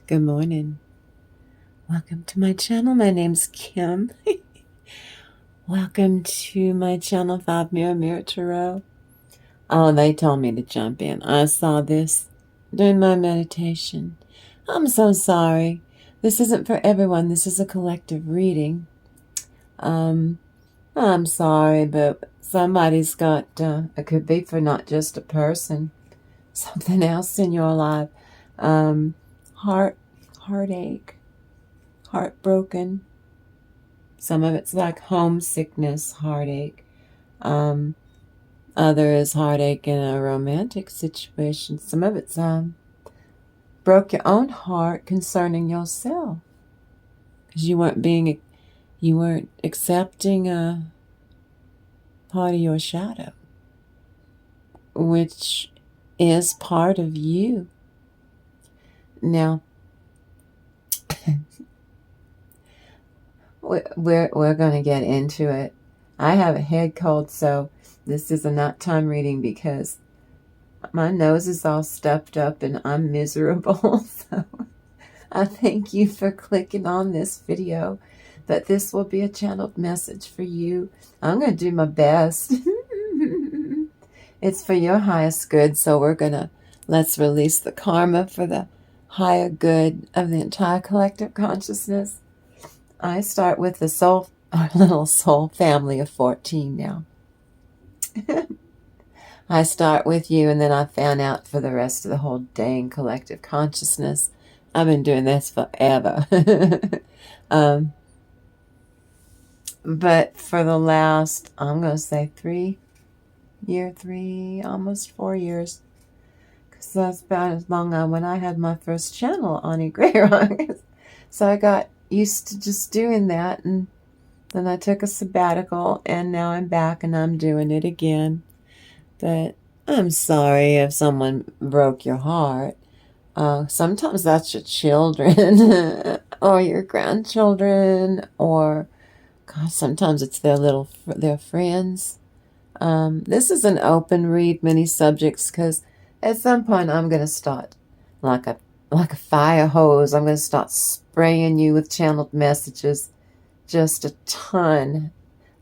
Good morning. Welcome to my channel. My name's Kim. Welcome to my channel, 5 Mirror Tarot. Oh, they told me to jump in. I saw this during my meditation. I'm so sorry. This isn't for everyone. This is a collective reading. I'm sorry, but somebody's got, it could be for not just a person, something else in your life. Heartache. Heartbroken. Some of it's like homesickness, heartache. Other is heartache in a romantic situation. Some of it's broke your own heart concerning yourself because you weren't accepting a part of your shadow, which is part of you. Now, we're going to get into it. I have a head cold, so this is a nighttime reading because my nose is all stuffed up and I'm miserable. So I thank you for clicking on this video, but this will be a channeled message for you. I'm going to do my best. It's for your highest good, so let's release the karma for the higher good of the entire collective consciousness. I start with our little soul family of 14 now. I start with you, and then I fan out for the rest of the whole dang collective consciousness. I've been doing this forever. But for the last, I'm going to say almost 4 years, because that's about as long as when I had my first channel, Auntie Grayrock. So I got used to just doing that, and then I took a sabbatical, and now I'm back and I'm doing it again. But I'm sorry if someone broke your heart. Sometimes that's your children or your grandchildren, or God, sometimes it's their friends. This is an open read, many subjects, because at some point I'm going to start like a fire hose. I'm going to start spraying you with channeled messages, just a ton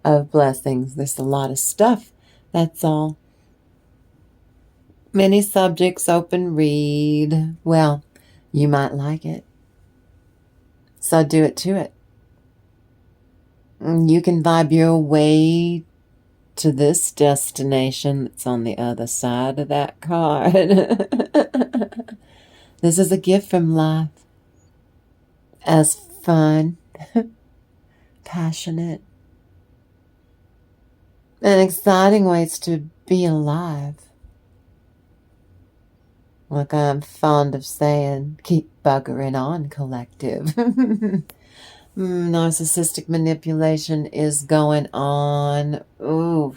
of blessings. There's a lot of stuff, that's all. Many subjects, open read. Well, you might like it, so do it to it. You can vibe your way to this destination that's on the other side of that card. This is a gift from life, as fun, passionate, and exciting ways to be alive. Like I'm fond of saying, keep buggering on, collective. Narcissistic manipulation is going on. Ooh.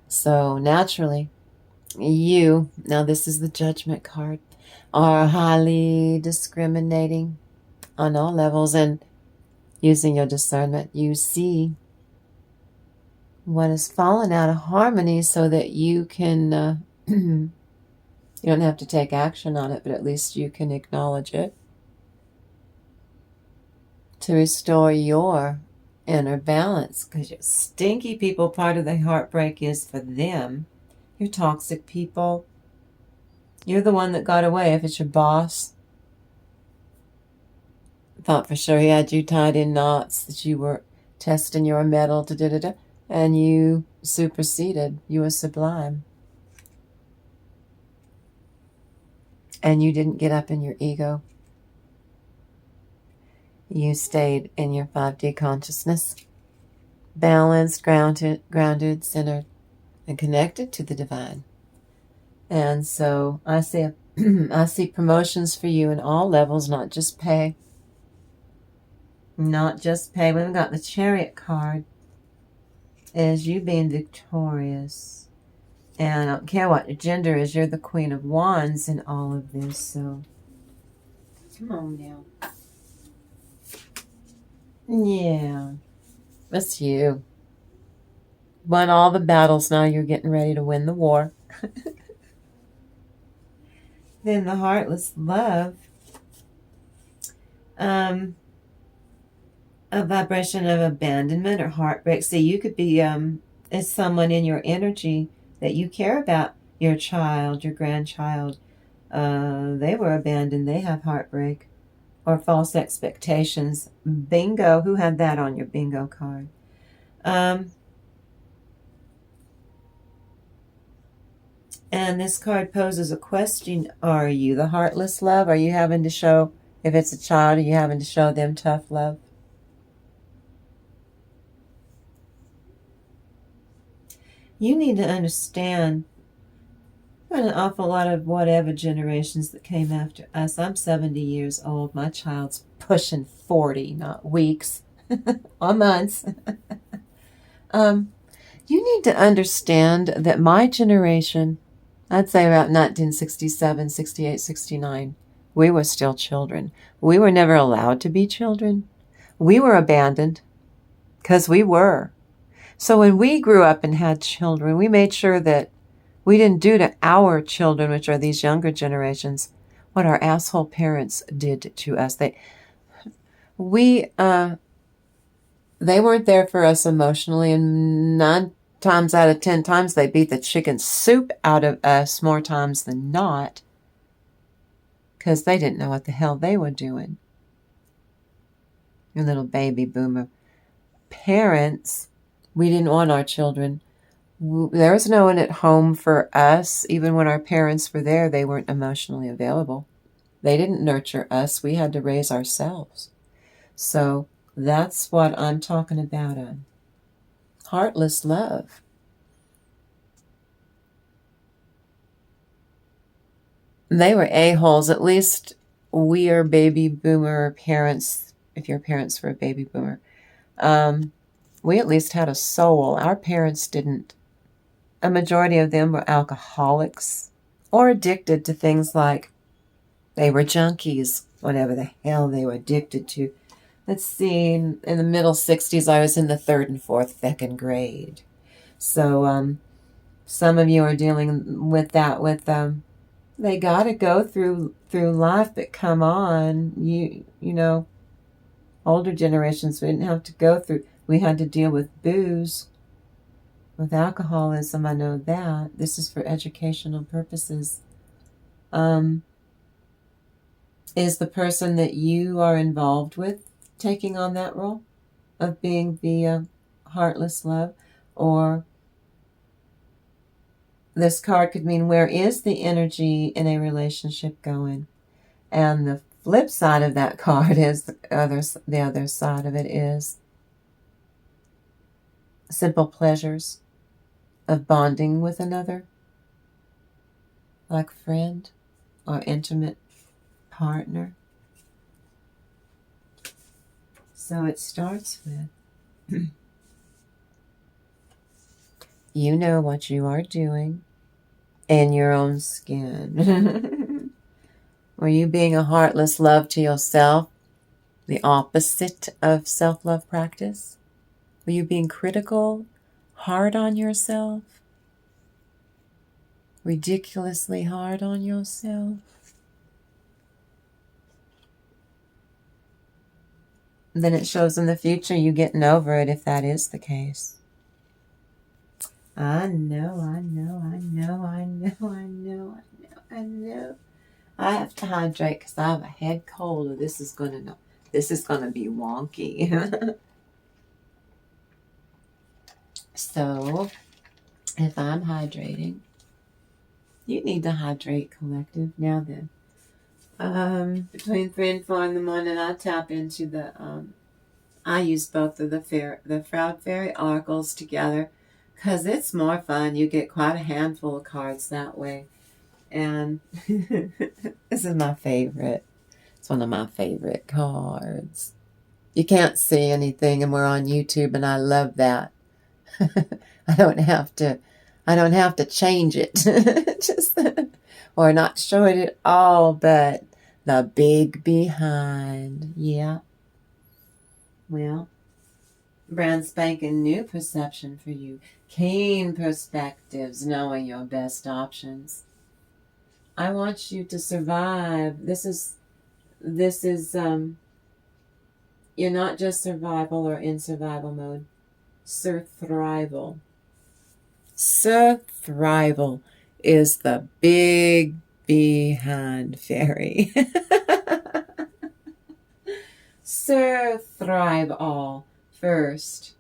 So naturally, now this is the Judgment card, are highly discriminating on all levels, and using your discernment, you see what has fallen out of harmony so that you can, you don't have to take action on it, but at least you can acknowledge it to restore your inner balance, because your stinky people, part of the heartbreak is for them. Your toxic people, you're the one that got away. If it's your boss, thought for sure he had you tied in knots, that you were testing your mettle, and you superseded. You were sublime. And you didn't get up in your ego. You stayed in your 5D consciousness, balanced, grounded, centered, and connected to the divine. And so I see promotions for you in all levels, not just pay. Not just pay. We've got the Chariot card as you being victorious. And I don't care what your gender is, you're the Queen of Wands in all of this. So come on now. Yeah, that's you. Won all the battles, now you're getting ready to win the war. Then the Heartless Love A vibration of abandonment or heartbreak. So you could be as someone in your energy that you care about your child, your grandchild. They were abandoned. They have heartbreak or false expectations. Bingo. Who had that on your bingo card? And this card poses a question. Are you the heartless love? Are you having to show, if it's a child, are you having to show them tough love? You need to understand an awful lot of whatever generations that came after us. I'm 70 years old. My child's pushing 40, not weeks or months. You need to understand that my generation, I'd say about 1967, 68, 69, we were still children. We were never allowed to be children. We were abandoned because we were. So when we grew up and had children, we made sure that we didn't do to our children, which are these younger generations, what our asshole parents did to us. They weren't there for us emotionally, and 9 times out of 10 times they beat the chicken soup out of us more times than not, because they didn't know what the hell they were doing. Your little baby boomer parents, we didn't want our children. There was no one at home for us. Even when our parents were there, they weren't emotionally available. They didn't nurture us. We had to raise ourselves. So that's what I'm talking about. Heartless love. They were a-holes. At least we are baby boomer parents. If your parents were a baby boomer, we at least had a soul. Our parents didn't. A majority of them were alcoholics or addicted to things like, they were junkies, whatever the hell they were addicted to. Let's see, in the middle 60s, I was in the 3rd and 4th second grade. So some of you are dealing with that with they got to go through life, but come on, you know, older generations, we didn't have to go through. We had to deal with booze, with alcoholism. I know that. This is for educational purposes. Is the person that you are involved with taking on that role of being the heartless love? Or this card could mean, where is the energy in a relationship going? And the flip side of that card is the other side of it is simple pleasures of bonding with another, like friend or intimate partner. So it starts with, you know what you are doing in your own skin. Were you being a heartless love to yourself, the opposite of self-love practice? Were you being critical, hard on yourself, ridiculously hard on yourself? Then it shows in the future you getting over it if that is the case. I know. I have to hydrate because I have a head cold, or this is gonna be wonky. So if I'm hydrating, you need to hydrate, collective. Now then, between 3 and 4 in the morning, I tap into the I use both of the Fraud Fairy oracles together because it's more fun. You get quite a handful of cards that way. And this is my favorite. It's one of my favorite cards. You can't see anything, and we're on YouTube, and I love that. I don't have to change it. Just or not show it at all, but the big behind. Yeah. Well, brand spanking new perception for you. Keen perspectives, knowing your best options. I want you to survive. This is You're not just survival or in survival mode. Surthrival. Surthrival is the big behind fairy. Surthrive all first.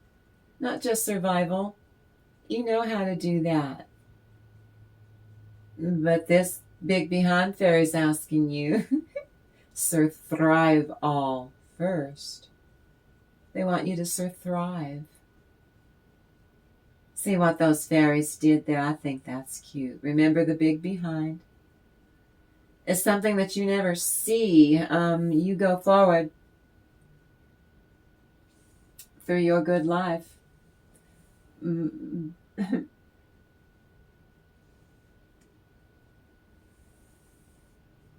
Not just survival. You know how to do that. But this big behind fairy is asking you, surthrive all first. They want you to surthrive. See what those fairies did there? I think that's cute. Remember the big behind? It's something that you never see. You go forward through your good life.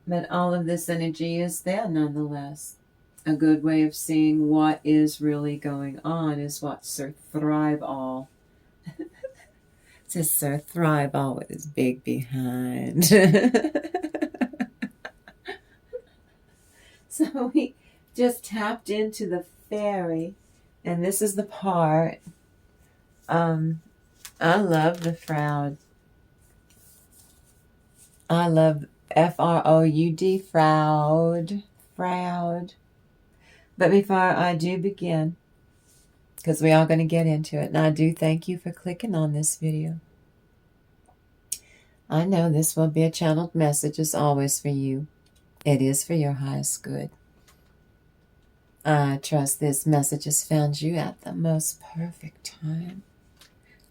But all of this energy is there nonetheless. A good way of seeing what is really going on is what Sir Thrive All. It's a Sir Thrive All with his big behind. So we just tapped into the fairy, and this is the part. I love the Froud. I love F-R-O-U-D, Froud. Froud. But before I do begin, because we are going to get into it, and I do thank you for clicking on this video. I know this will be a channeled message as always for you. It is for your highest good. I trust this message has found you at the most perfect time.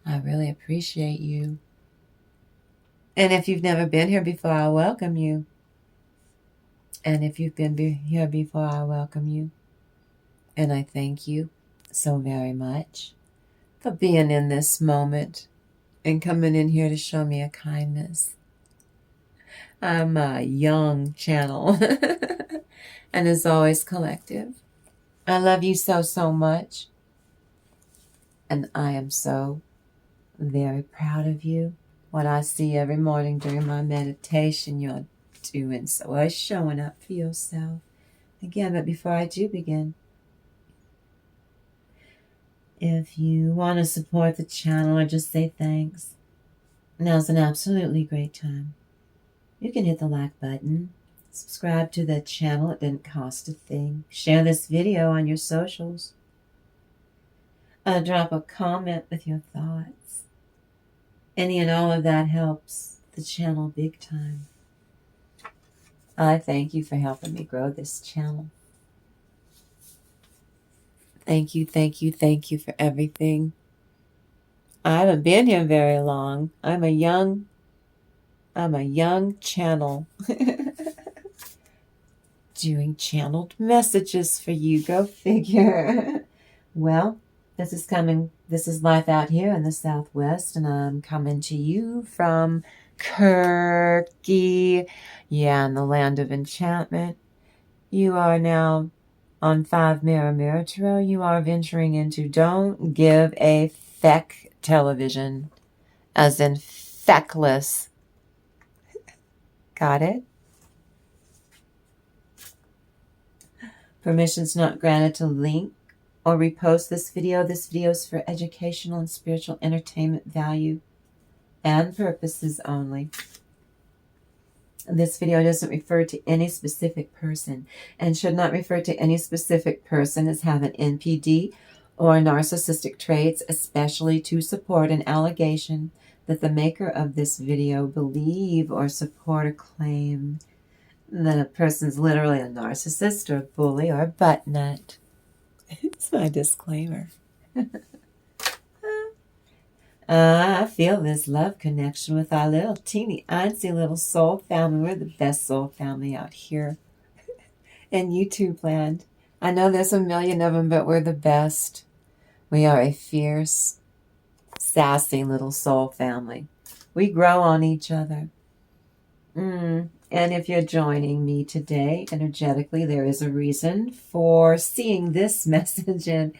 I really appreciate you. And if you've never been here before, I welcome you. And if you've been here before, I welcome you. And I thank you so very much for being in this moment and coming in here to show me a kindness. I'm a young channel and as always collective. I love you so, so much. And I am so very proud of you. What I see every morning during my meditation, you're doing so. Or showing up for yourself. Again, but before I do begin, if you want to support the channel or just say thanks, now's an absolutely great time. You can hit the like button, subscribe to the channel, it didn't cost a thing. Share this video on your socials. Drop a comment with your thoughts. Any and all of that helps the channel big time. I thank you for helping me grow this channel. Thank you, thank you, thank you for everything. I haven't been here very long. I'm a young channel. Doing channeled messages for you. Go figure. Well, this is life out here in the Southwest, and I'm coming to you from Kirky. Yeah, in the land of enchantment. You are now on 5 Mirror Tarot. You are venturing into Don't Give a Feck television, as in feckless. Got it? Permissions not granted to link or repost this video. This video is for educational and spiritual entertainment value and purposes only. This video doesn't refer to any specific person and should not refer to any specific person as having NPD or narcissistic traits, especially to support an allegation that the maker of this video believe or support a claim that a person's literally a narcissist or a bully or a butt nut. It's my disclaimer. I feel this love connection with our little teeny antsy little soul family. We're the best soul family out here in YouTube land. I know there's a million of them, but we're the best. We are a fierce, sassy little soul family. We grow on each other. And if you're joining me today energetically, there is a reason for seeing this message. And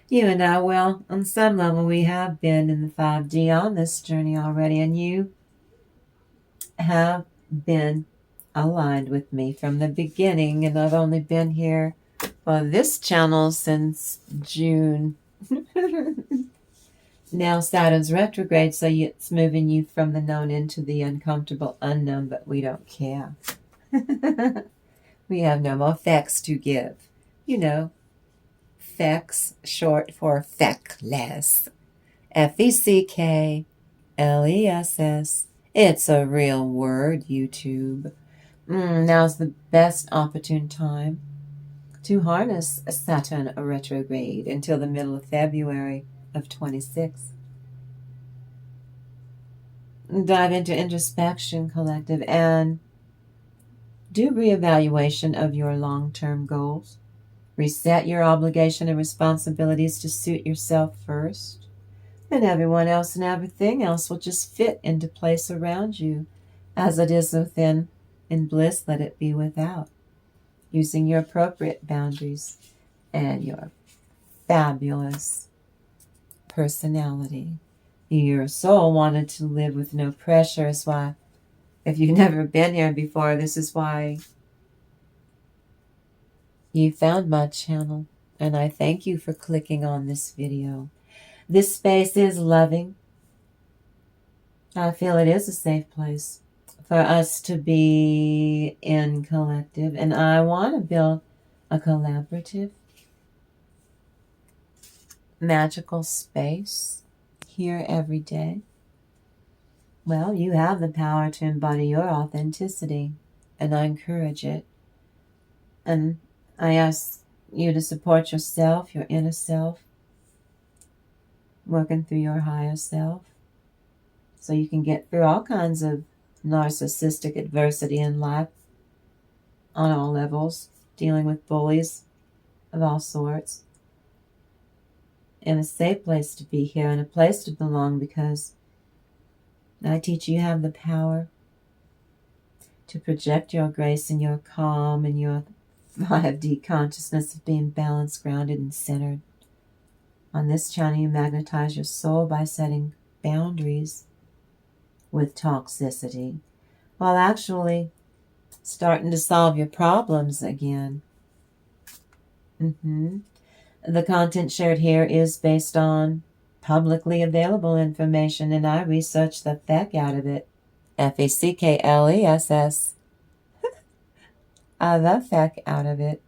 you and I, well, on some level, we have been in the 5D on this journey already, and you have been aligned with me from the beginning, and I've only been here Well, this channel since June. Now Saturn's retrograde, so it's moving you from the known into the uncomfortable unknown, but we don't care. We have no more facts to give. You know, facts, short for feckless. Feckless. It's a real word, YouTube. Now's the best opportune time to harness a Saturn retrograde until the middle of February of 26. Dive into introspection, collective, and do reevaluation of your long-term goals. Reset your obligation and responsibilities to suit yourself first. Then everyone else and everything else will just fit into place around you. As it is within, in bliss, let it be without. Using your appropriate boundaries and your fabulous personality. Your soul wanted to live with no pressure. Is why, if you've never been here before, this is why you found my channel. And I thank you for clicking on this video. This space is loving. I feel it is a safe place for us to be in collective. And I want to build a collaborative, magical space here every day. Well, you have the power to embody your authenticity, and I encourage it. And I ask you to support yourself, your inner self, working through your higher self, so you can get through all kinds of narcissistic adversity in life on all levels, dealing with bullies of all sorts. And a safe place to be here and a place to belong, because I teach you have the power to project your grace and your calm and your 5D consciousness of being balanced, grounded, and centered. On this channel, you magnetize your soul by setting boundaries with toxicity, while actually starting to solve your problems again. The content shared here is based on publicly available information, and I researched the feck out of it. Feckless. The feck out of it.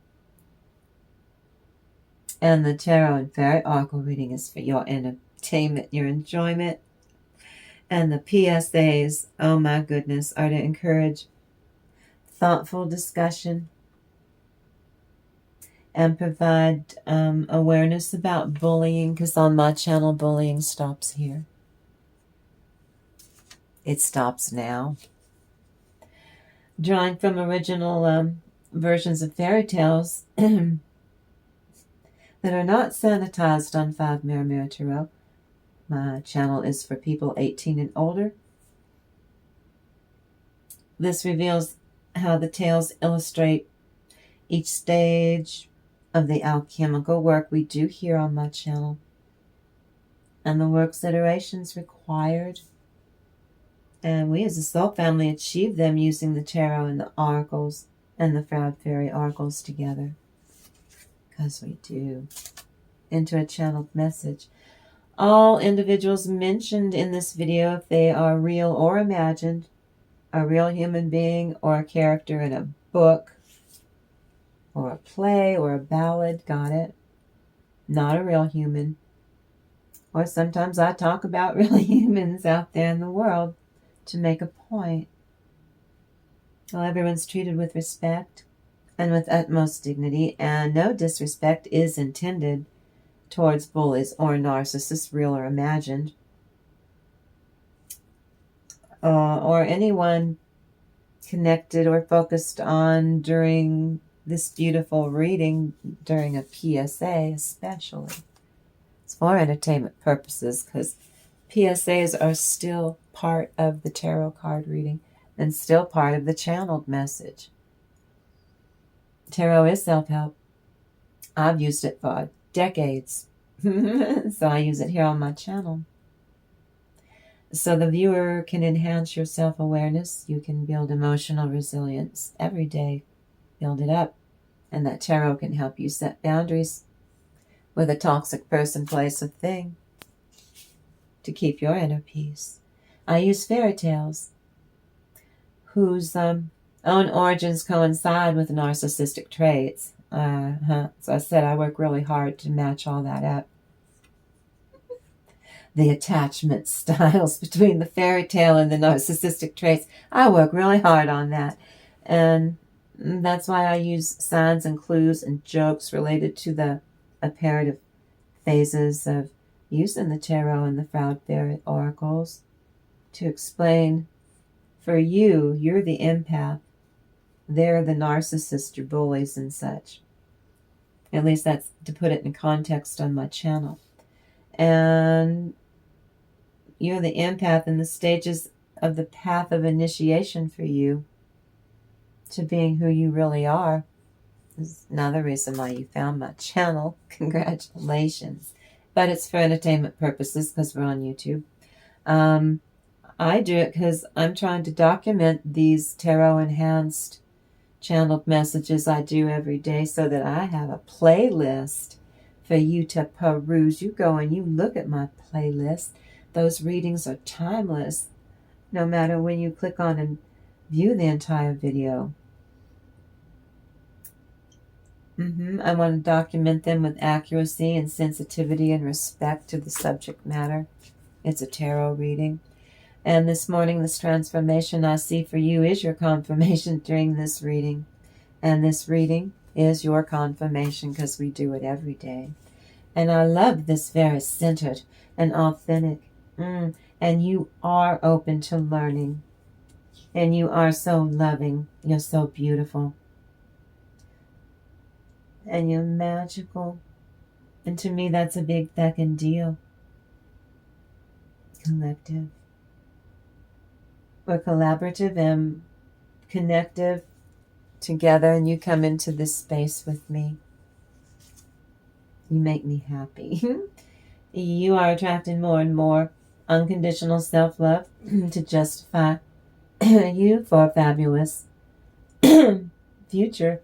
And the tarot and fairy oracle reading is for your entertainment, your enjoyment. And the PSAs, oh my goodness, are to encourage thoughtful discussion and provide awareness about bullying, because on my channel, bullying stops here. It stops now. Drawing from original versions of fairy tales that are not sanitized on 5 Mirror Tarot. My channel is for people 18 and older. This reveals how the tales illustrate each stage of the alchemical work we do here on my channel, and the work's iterations required. And we as a soul family achieve them using the tarot and the oracles and the proud fairy oracles together. Because we do. Into a channeled message. All individuals mentioned in this video, if they are real or imagined, a real human being or a character in a book or a play or a ballad, got it? Not a real human. Or sometimes I talk about real humans out there in the world to make a point. Well, everyone's treated with respect and with utmost dignity, and no disrespect is intended towards bullies or narcissists, real or imagined, or anyone connected or focused on during this beautiful reading, during a PSA especially. It's for entertainment purposes, because PSAs are still part of the tarot card reading and still part of the channeled message. Tarot is self-help. I've used it for decades, so I use it here on my channel. So the viewer can enhance your self-awareness. You can build emotional resilience every day. Build it up. And that tarot can help you set boundaries with a toxic person, place, or thing to keep your inner peace. I use fairy tales whose own origins coincide with narcissistic traits. So I said I work really hard to match all that up. The attachment styles between the fairy tale and the narcissistic traits. I work really hard on that. And that's why I use signs and clues and jokes related to the apparative phases of using the tarot and the Proud Fairy oracles to explain, for you, you're the empath. They're the narcissists, your bullies and such. At least that's to put it in context on my channel. And you're the empath in the stages of the path of initiation for you to being who you really are. This is another reason why you found my channel. Congratulations. But it's for entertainment purposes because we're on YouTube. I do it because I'm trying to document these tarot enhanced channeled messages I do every day so that I have a playlist for you to peruse. You go and you look at my playlist. Those readings are timeless, no matter when you click on and view the entire video. I want to document them with accuracy and sensitivity and respect to the subject matter. It's a tarot reading. And this morning, this transformation I see for you is your confirmation during this reading. And this reading is your confirmation because we do it every day. And I love this very centered and authentic. And you are open to learning. And you are so loving. You're so beautiful. And you're magical. And to me, that's a big fucking deal. Collective. We're collaborative and connective together, and you come into this space with me. You make me happy. You are attracting more and more unconditional self-love to justify you for a fabulous future.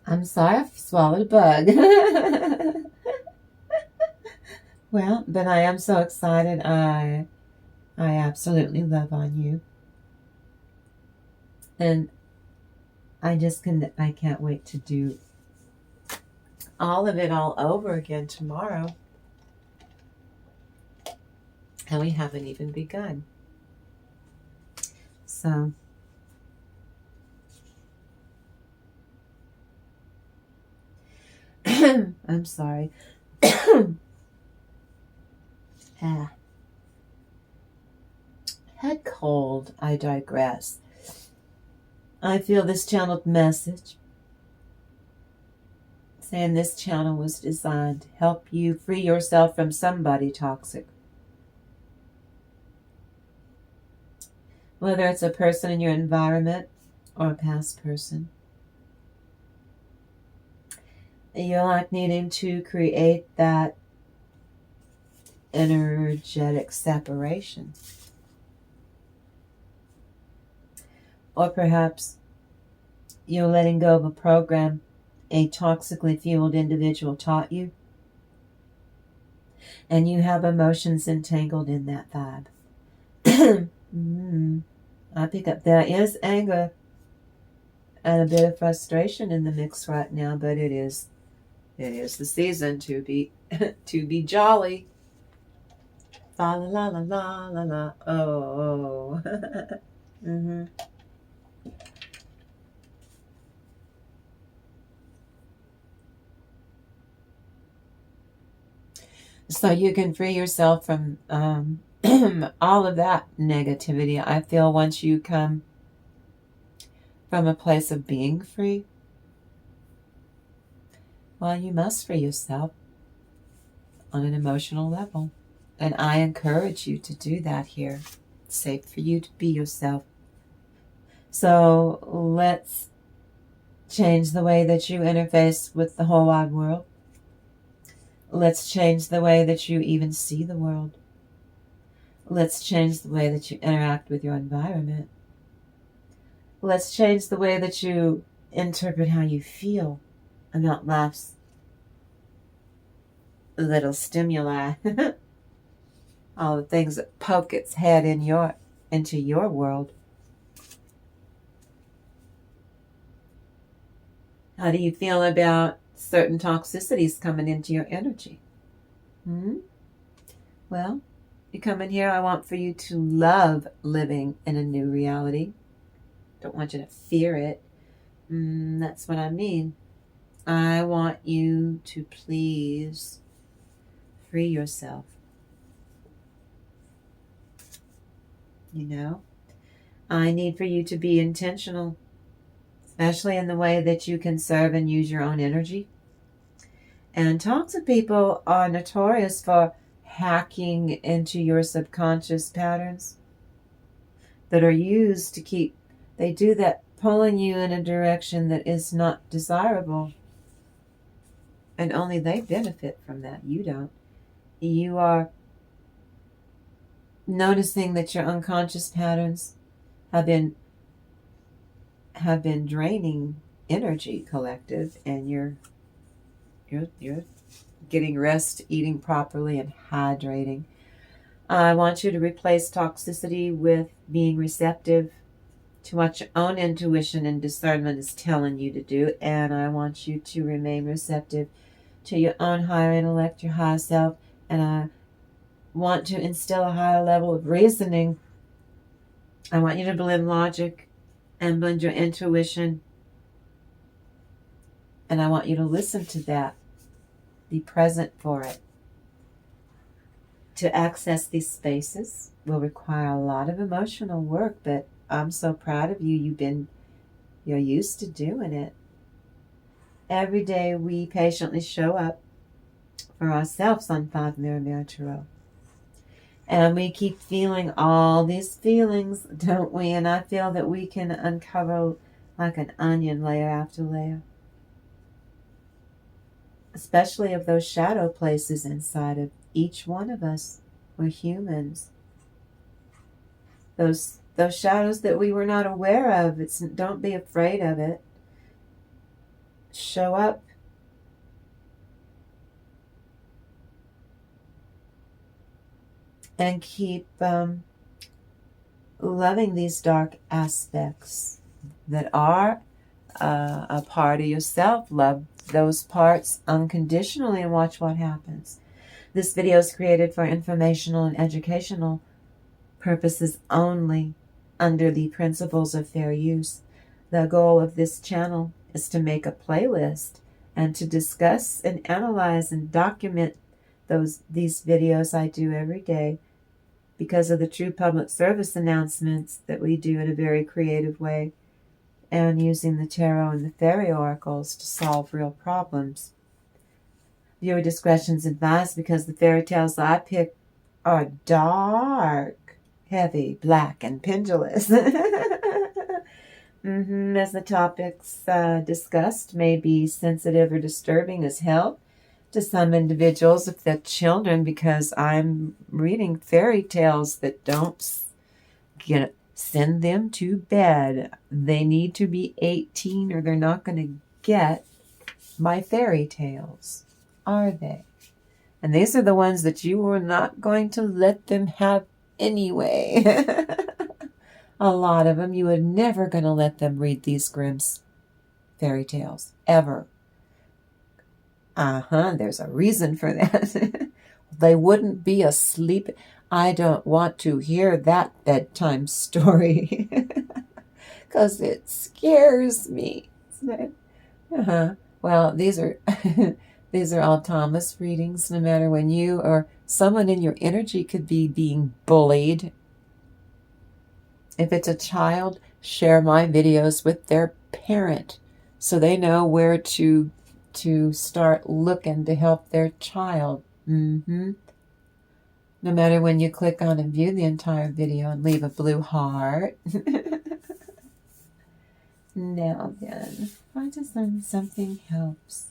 I'm sorry, I swallowed a bug. Well, but I am so excited. I absolutely love on you. And I can't wait to do all of it all over again tomorrow. And we haven't even begun. So I'm sorry. Head cold, I digress. I feel this channeled message saying this channel was designed to help you free yourself from somebody toxic. Whether it's a person in your environment or a past person. You're like needing to create that energetic separation. Or perhaps you're letting go of a program a toxically fueled individual taught you. And you have emotions entangled in that vibe. I pick up there is anger and a bit of frustration in the mix right now, but it is the season to be jolly. La la la la la la. Oh. So you can free yourself from all of that negativity. I feel once you come from a place of being free, well, you must free yourself on an emotional level. And I encourage you to do that here. It's safe for you to be yourself. So let's change the way that you interface with the whole wide world. Let's change the way that you even see the world. Let's change the way that you interact with your environment. Let's change the way that you interpret how you feel about life's little stimuli. All the things that poke its head into your world. How do you feel about certain toxicities coming into your energy? Well, you come in here, I want for you to love living in a new reality. Don't want you to fear it. That's what I mean. I want you to please free yourself. You know, I need for you to be intentional, especially in the way that you can serve and use your own energy. And toxic people are notorious for hacking into your subconscious patterns that are used to keep, they do that pulling you in a direction that is not desirable. And only they benefit from that. You don't. You are noticing that your unconscious patterns have been draining energy, collective, and you're getting rest, eating properly, and hydrating. I want you to replace toxicity with being receptive to what your own intuition and discernment is telling you to do, and I want you to remain receptive to your own higher intellect, your higher self, and I want to instill a higher level of reasoning. I want you to blend logic and blend your intuition, and I want you to listen to that. Be present for it. To access these spaces will require a lot of emotional work, but I'm so proud of you. You're used to doing it. Every day we patiently show up for ourselves on 5 Mirror Tarot. And we keep feeling all these feelings, don't we? And I feel that we can uncover like an onion, layer after layer. Especially of those shadow places inside of each one of us. We're humans. Those shadows that we were not aware of. Don't be afraid of it. Show up. And keep loving these dark aspects that are a part of yourself. Love those parts unconditionally and watch what happens. This video is created for informational and educational purposes only under the principles of fair use. The goal of this channel is to make a playlist and to discuss and analyze and document these videos I do every day because of the true public service announcements that we do in a very creative way and using the tarot and the fairy oracles to solve real problems. Viewer discretion is advised because the fairy tales I pick are dark, heavy, black, and pendulous. As the topics discussed may be sensitive or disturbing as hell to some individuals if they're children, because I'm reading fairy tales that don't send them to bed. They need to be 18 or they're not going to get my fairy tales, are they? And these are the ones that you were not going to let them have anyway. A lot of them, you were never going to let them read these Grimm's fairy tales, ever. There's a reason for that. They wouldn't be asleep. I don't want to hear that bedtime story because it scares me. Well, these are these are all Thomas readings. No matter when you or someone in your energy could be being bullied. If it's a child, share my videos with their parent so they know where to start looking to help their child. No matter when you click on and view the entire video and leave a blue heart. Now then, why does something helps?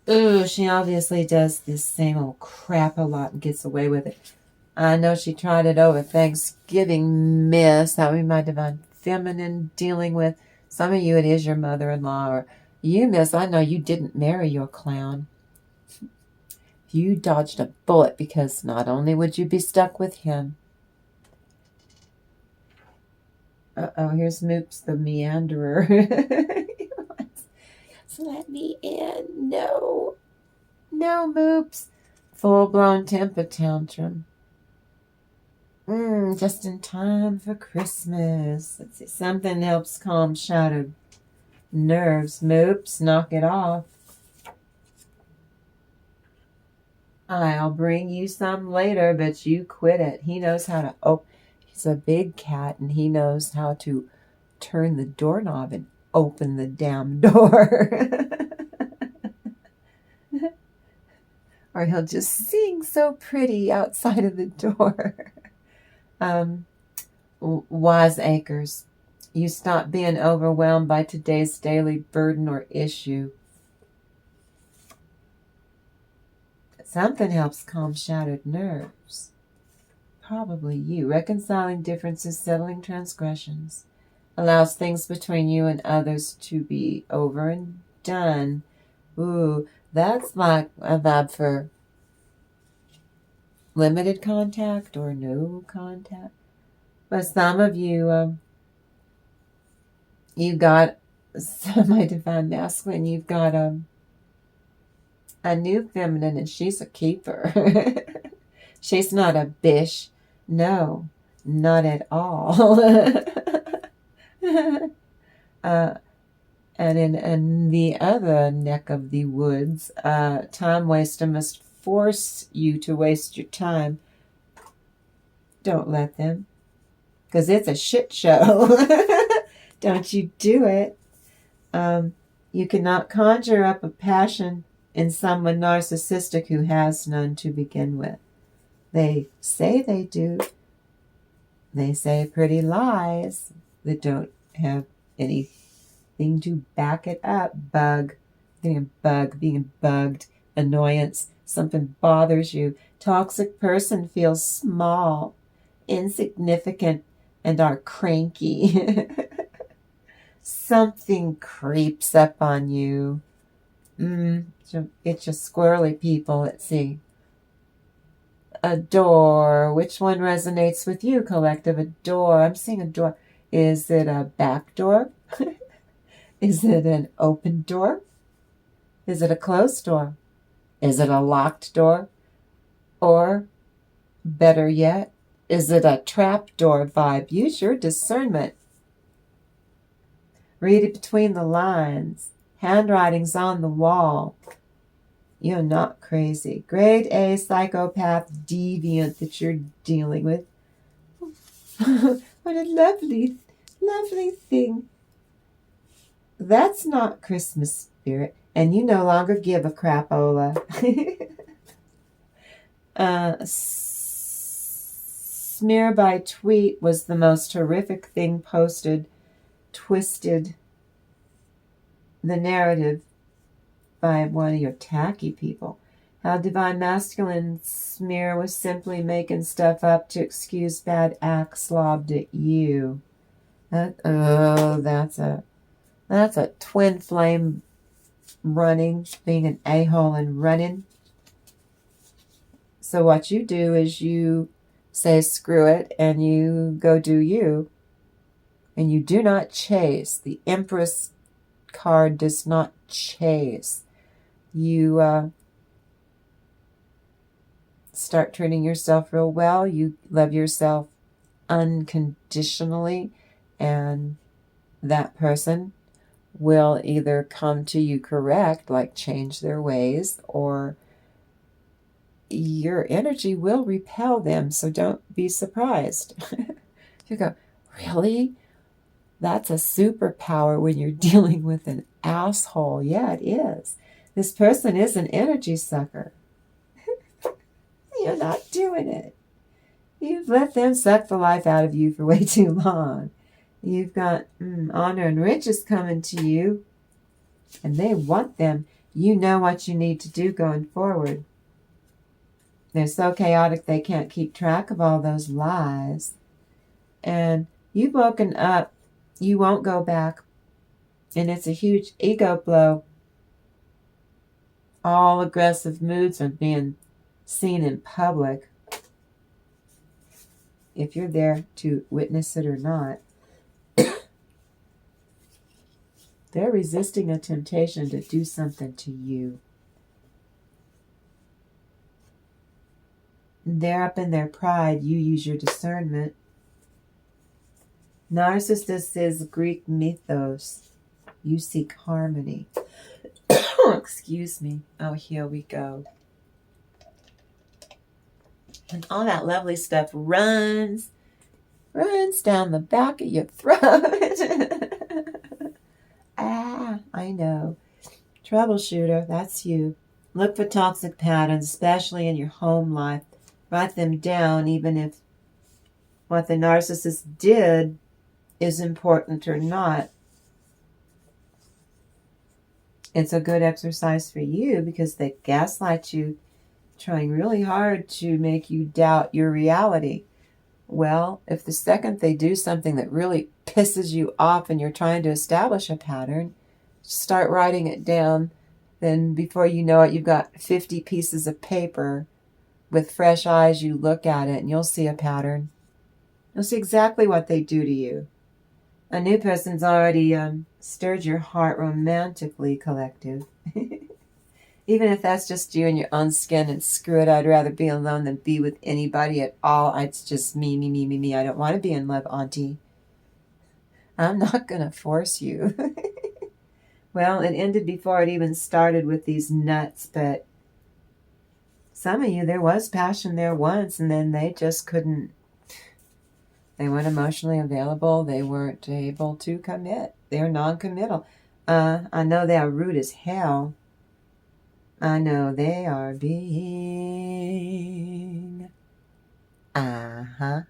Ooh, she obviously does this same old crap a lot and gets away with it. I know she tried it over Thanksgiving, miss. How we might have been feminine dealing with Some of you, it is your mother-in-law, or you, miss, I know you didn't marry your clown. You dodged a bullet, because not only would you be stuck with him. Uh-oh, here's Moops the meanderer. Let me in. No. No, Moops. Full-blown temper tantrum. Just in time for Christmas. Let's see. Something helps calm shattered nerves. Moops, knock it off. I'll bring you some later, but you quit it. He knows how to... Oh, he's a big cat, and he knows how to turn the doorknob and open the damn door. Or he'll just sing so pretty outside of the door. Wiseacres, you stop being overwhelmed by today's daily burden or issue. Something helps calm shattered nerves. Probably you. Reconciling differences, settling transgressions, allows things between you and others to be over and done. Ooh, that's like a vibe for limited contact or no contact. But some of you, you've got semi-divine masculine, you've got a new feminine, and she's a keeper. She's not a bish. No, not at all. And in the other neck of the woods, time waster must force you to waste your time. Don't let them, because it's a shit show. Don't you do it. You cannot conjure up a passion in someone narcissistic who has none to begin with. They say they do. They say pretty lies that don't have anything to back it up. Being bugged, annoyance, something bothers you. Toxic person feels small, insignificant, and are cranky. Something creeps up on you. It's just squirrely people. Let's see. A door. Which one resonates with you, collective? A door. I'm seeing a door. Is it a back door? Is it an open door? Is it a closed door? Is it a locked door? Or, better yet, is it a trap door vibe? Use your discernment. Read it between the lines. Handwriting's on the wall. You're not crazy. Grade A psychopath deviant that you're dealing with. What a lovely, lovely thing. That's not Christmas spirit. And you no longer give a crapola. Smear by tweet was the most horrific thing posted. Twisted the narrative by one of your tacky people. How divine masculine smear was simply making stuff up to excuse bad acts lobbed at you. That's a twin flame running, being an a-hole and running. So what you do is you say screw it and you go do you. And you do not chase. The Empress card does not chase. You start treating yourself real well. You love yourself unconditionally. And that person will either come to you correct, like change their ways, or your energy will repel them. So don't be surprised. You go, really? That's a superpower when you're dealing with an asshole. Yeah, it is. This person is an energy sucker. You're not doing it. You've let them suck the life out of you for way too long. You've got honor and riches coming to you, and they want them. You know what you need to do going forward. They're so chaotic they can't keep track of all those lies. And you've woken up. You won't go back. And it's a huge ego blow. All aggressive moods are being seen in public, if you're there to witness it or not. They're resisting a temptation to do something to you. They're up in their pride. You use your discernment. Narcissist is Greek mythos. You seek harmony. Excuse me. Oh, here we go. And all that lovely stuff runs down the back of your throat. I know. Troubleshooter, that's you. Look for toxic patterns, especially in your home life. Write them down, even if what the narcissist did is important or not. It's a good exercise for you because they gaslight you, trying really hard to make you doubt your reality. Well, if the second they do something that really pisses you off and you're trying to establish a pattern, start writing it down. Then before you know it, you've got 50 pieces of paper. With fresh eyes, you look at it and you'll see a pattern. You'll see exactly what they do to you. A new person's already stirred your heart romantically, collective. Even if that's just you and your own skin, and screw it, I'd rather be alone than be with anybody at all. It's just me. I don't want to be in love, Auntie. I'm not going to force you. Well, it ended before it even started with these nuts, but some of you, there was passion there once, and then they just couldn't. They weren't emotionally available. They weren't able to commit. They're non-committal. I know they are rude as hell. I know they are being. Uh-huh.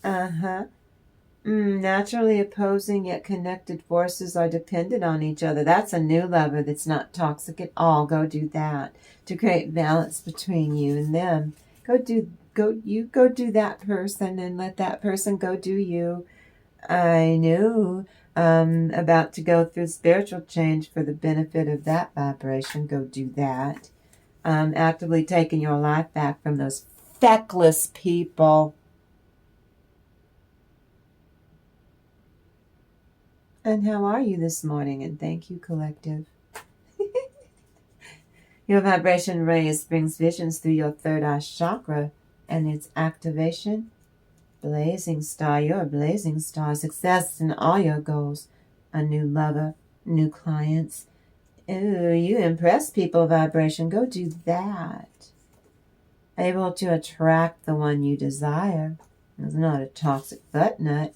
Uh-huh. Naturally opposing yet connected forces are dependent on each other. That's a new lover that's not toxic at all. Go do that to create balance between you and them. Go do that person and let that person go do you. I knew about to go through spiritual change for the benefit of that vibration. Go do that. Actively taking your life back from those feckless people. And how are you this morning? And thank you, collective. Your vibration raised brings visions through your third eye chakra and its activation. Blazing star, you're a blazing star. Success in all your goals. A new lover, new clients. Ooh, you impress people, vibration. Go do that. Able to attract the one you desire. It's not a toxic butt nut.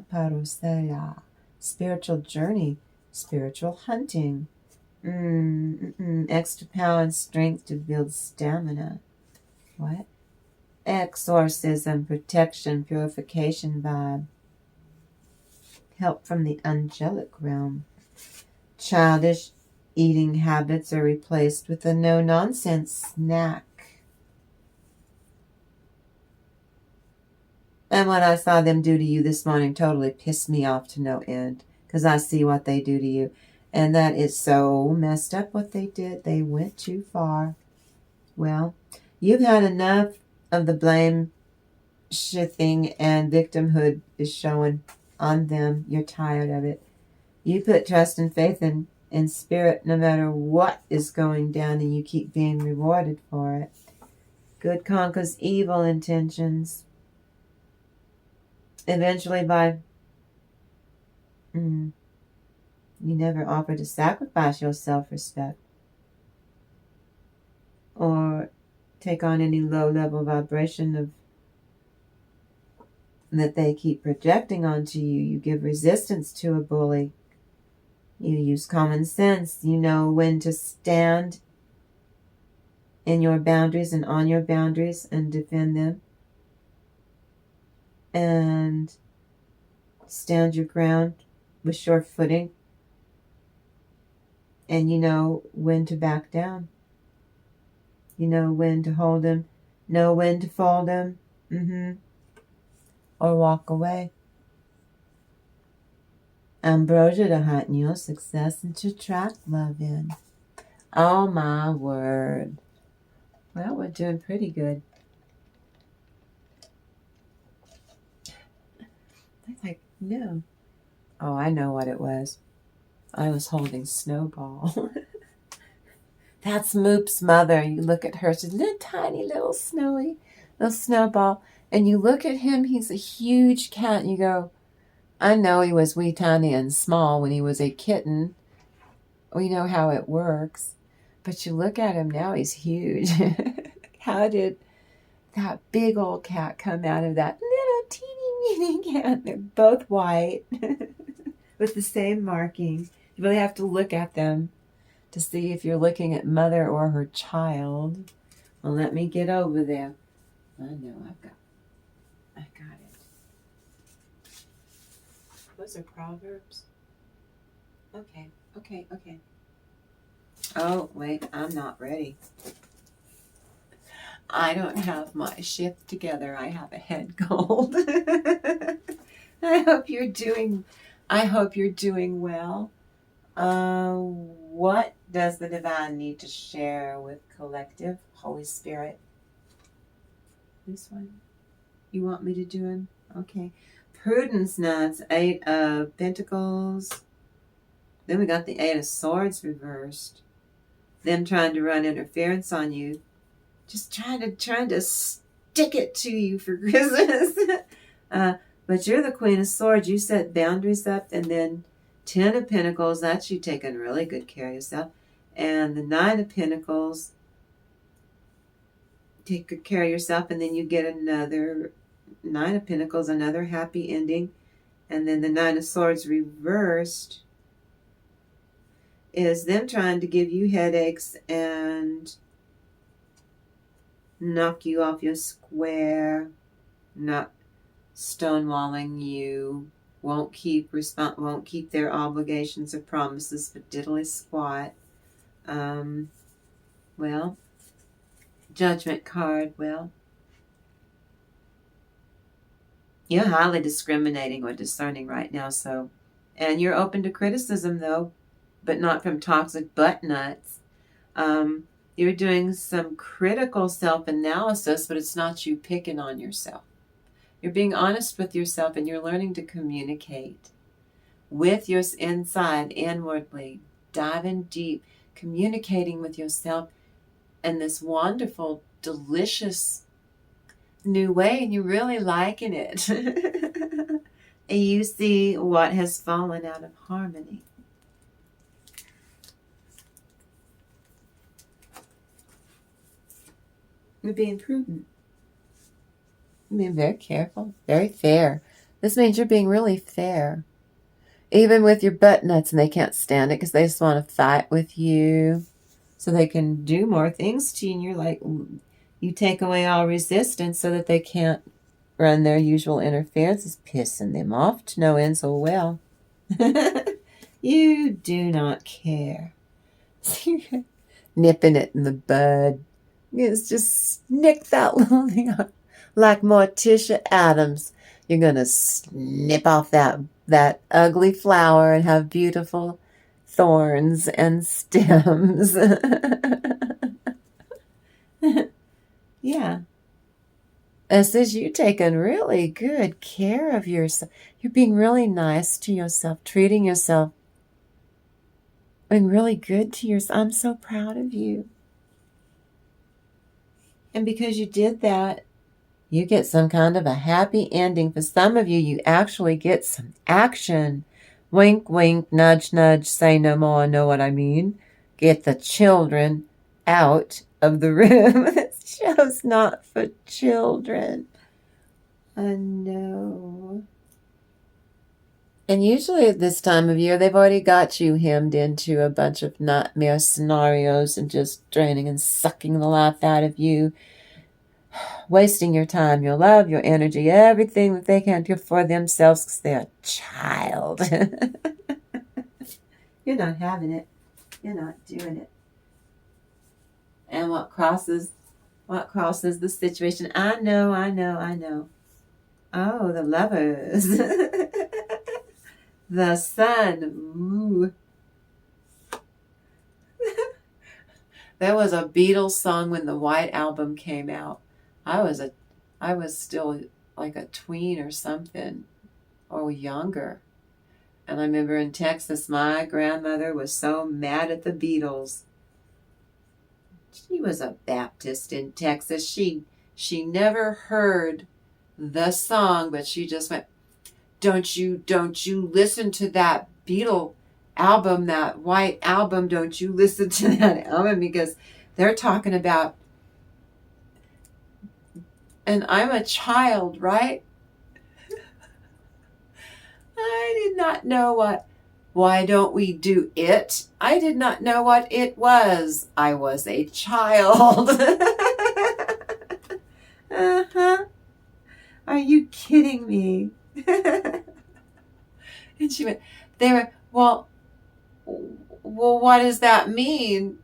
Parusella. Spiritual journey. Spiritual hunting. Extra power and strength to build stamina. What? Exorcism, protection, purification vibe. Help from the angelic realm. Childish eating habits are replaced with a no-nonsense snack. And what I saw them do to you this morning totally pissed me off to no end, because I see what they do to you. And that is so messed up what they did. They went too far. Well, you've had enough of the blame shifting and victimhood is showing on them. You're tired of it. You put trust and faith in spirit no matter what is going down, and you keep being rewarded for it. Good conquers evil intentions. Eventually you never offer to sacrifice your self-respect or take on any low-level vibration of that they keep projecting onto you. You give resistance to a bully. You use common sense. You know when to stand in your boundaries and on your boundaries and defend them. And stand your ground with sure footing. And you know when to back down. You know when to hold them. Know when to fold them. Or walk away. Ambrosia to heighten your success and to attract love in. Oh my word. Well, we're doing pretty good. I like, no. Oh, I know what it was. I was holding Snowball. That's Moop's mother. You look at her, she's a little tiny little snowy little Snowball. And you look at him, he's a huge cat. And you go, I know he was wee tiny and small when he was a kitten. We know how it works. But you look at him now, he's huge. How did that big old cat come out of that little teeny weeny cat? They're both white with the same marking. You really have to look at them to see if you're looking at mother or her child. Well, let me get over there. I know, I got it. Those are Proverbs. Okay. Oh, wait, I'm not ready. I don't have my shift together. I have a head cold. I hope you're doing well. What does the divine need to share with collective? Holy Spirit. This one? You want me to do him? Okay. Prudence nuts, 8 of Pentacles. Then we got the 8 of Swords reversed. Them trying to run interference on you. Just trying to stick it to you for Christmas. But you're the Queen of Swords. You set boundaries up. And then 10 of Pentacles, that's you taking really good care of yourself. And the 9 of Pentacles, take good care of yourself. And then you get another 9 of Pentacles, another happy ending. And then the 9 of Swords reversed is them trying to give you headaches and knock you off your square, not stonewalling you, won't keep their obligations or promises for diddly squat. Well, Judgment card, well, you're highly discriminating or discerning right now, so, and you're open to criticism though, but not from toxic butt nuts. You're doing some critical self-analysis, but it's not you picking on yourself. You're being honest with yourself and you're learning to communicate with your inside, inwardly, diving deep, communicating with yourself in this wonderful, delicious new way, and you're really liking it. And you see what has fallen out of harmony. You're being prudent. You're being very careful, very fair. This means you're being really fair. Even with your butt nuts, and they can't stand it because they just want to fight with you so they can do more things to you. And you're like, you take away all resistance so that they can't run their usual interference. It's pissing them off to no end so well. You do not care. Nipping it in the bud. It's just nick that little thing off. Like Morticia Adams. You're going to snip off that ugly flower and have beautiful thorns and stems. Yeah. It says you're taking really good care of yourself. You're being really nice to yourself, treating yourself, being really good to yourself. I'm so proud of you. And because you did that, you get some kind of a happy ending. For some of you, you actually get some action. Wink, wink, nudge, nudge, say no more, know what I mean. Get the children out of the room. This show's not for children. I know. And usually at this time of year, they've already got you hemmed into a bunch of nightmare scenarios and just draining and sucking the life out of you. Wasting your time, your love, your energy, everything that they can do for themselves because they're a child. You're not having it. You're not doing it. And what crosses the situation? I know. Oh, the Lovers. The sun. Ooh. There was a Beatles song when the White Album came out. I was still like a tween or something, or younger. And I remember in Texas, my grandmother was so mad at the Beatles. She was a Baptist in Texas. She never heard the song, but she just went, don't you listen to that Beatle album, that White Album, don't you listen to that album, because they're talking about, and I'm a child, right? I did not know why don't we do it? I did not know what it was. I was a child. Uh-huh. Are you kidding me? And she went, well, what does that mean?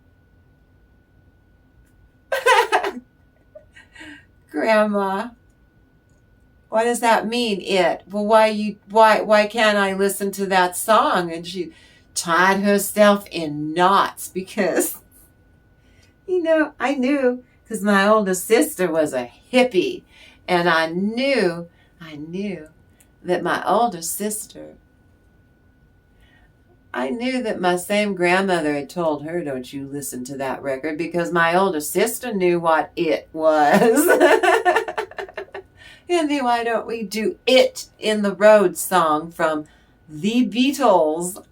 Grandma, what does that mean, it? Well, why can't I listen to that song? And she tied herself in knots because, I knew, because my older sister was a hippie, and I knew that my older sister, I knew that my same grandmother had told her, don't you listen to that record, because my older sister knew what it was. And then why don't we do It in the Road song from the Beatles?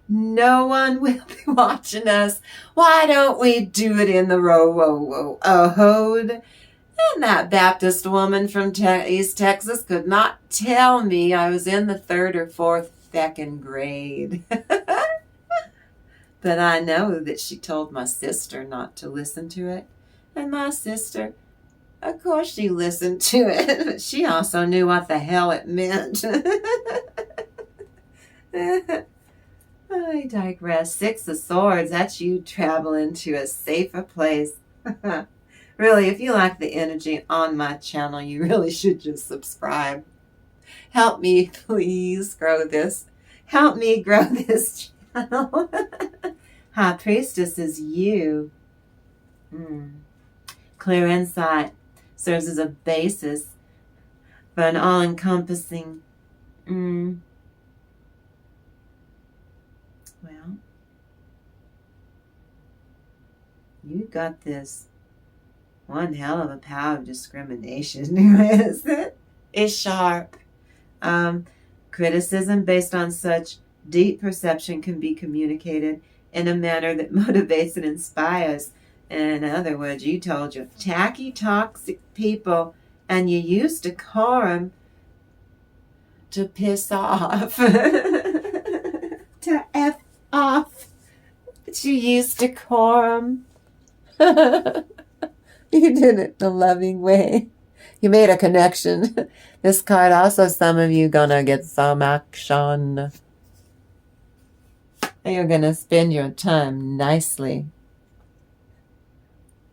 No one will be watching us. Why don't we do it in the road? And that Baptist woman from East Texas could not tell me I was in the 3rd or 4th second grade. But I know that she told my sister not to listen to it. And my sister, of course she listened to it, but she also knew what the hell it meant. I digress. 6 of Swords, that's you traveling to a safer place. Really, if you like the energy on my channel, you really should just subscribe. Help me, please, grow this. Help me grow this channel. High Priestess is you. Clear insight serves as a basis for an all-encompassing. Well, you got this. One hell of a power of discrimination, is it? It's sharp. Criticism based on such deep perception can be communicated in a manner that motivates and inspires. In other words, you told your tacky, toxic people, and you used decorum to piss off. To F off. But you used decorum. You did it in a loving way. You made a connection. This card also, some of you gonna get some action. You're gonna spend your time nicely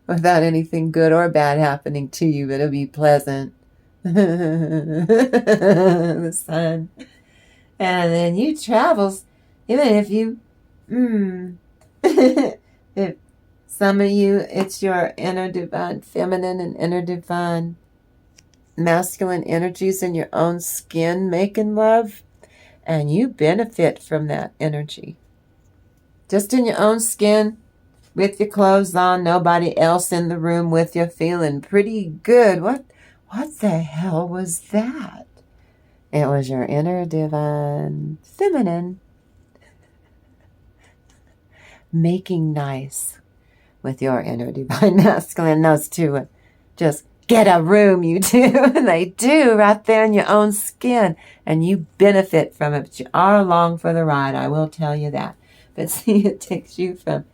without anything good or bad happening to you. It'll be pleasant. The sun. And then you travels, even if you, if some of you, it's your inner divine feminine and inner divine masculine energies in your own skin making love, and you benefit from that energy. Just in your own skin, with your clothes on, nobody else in the room with you, feeling pretty good. What the hell was that? It was your inner divine feminine making nice with your inner divine masculine. Those two just get a room, you do. They do, right there in your own skin. And you benefit from it. But you are along for the ride, I will tell you that. But see, it takes you from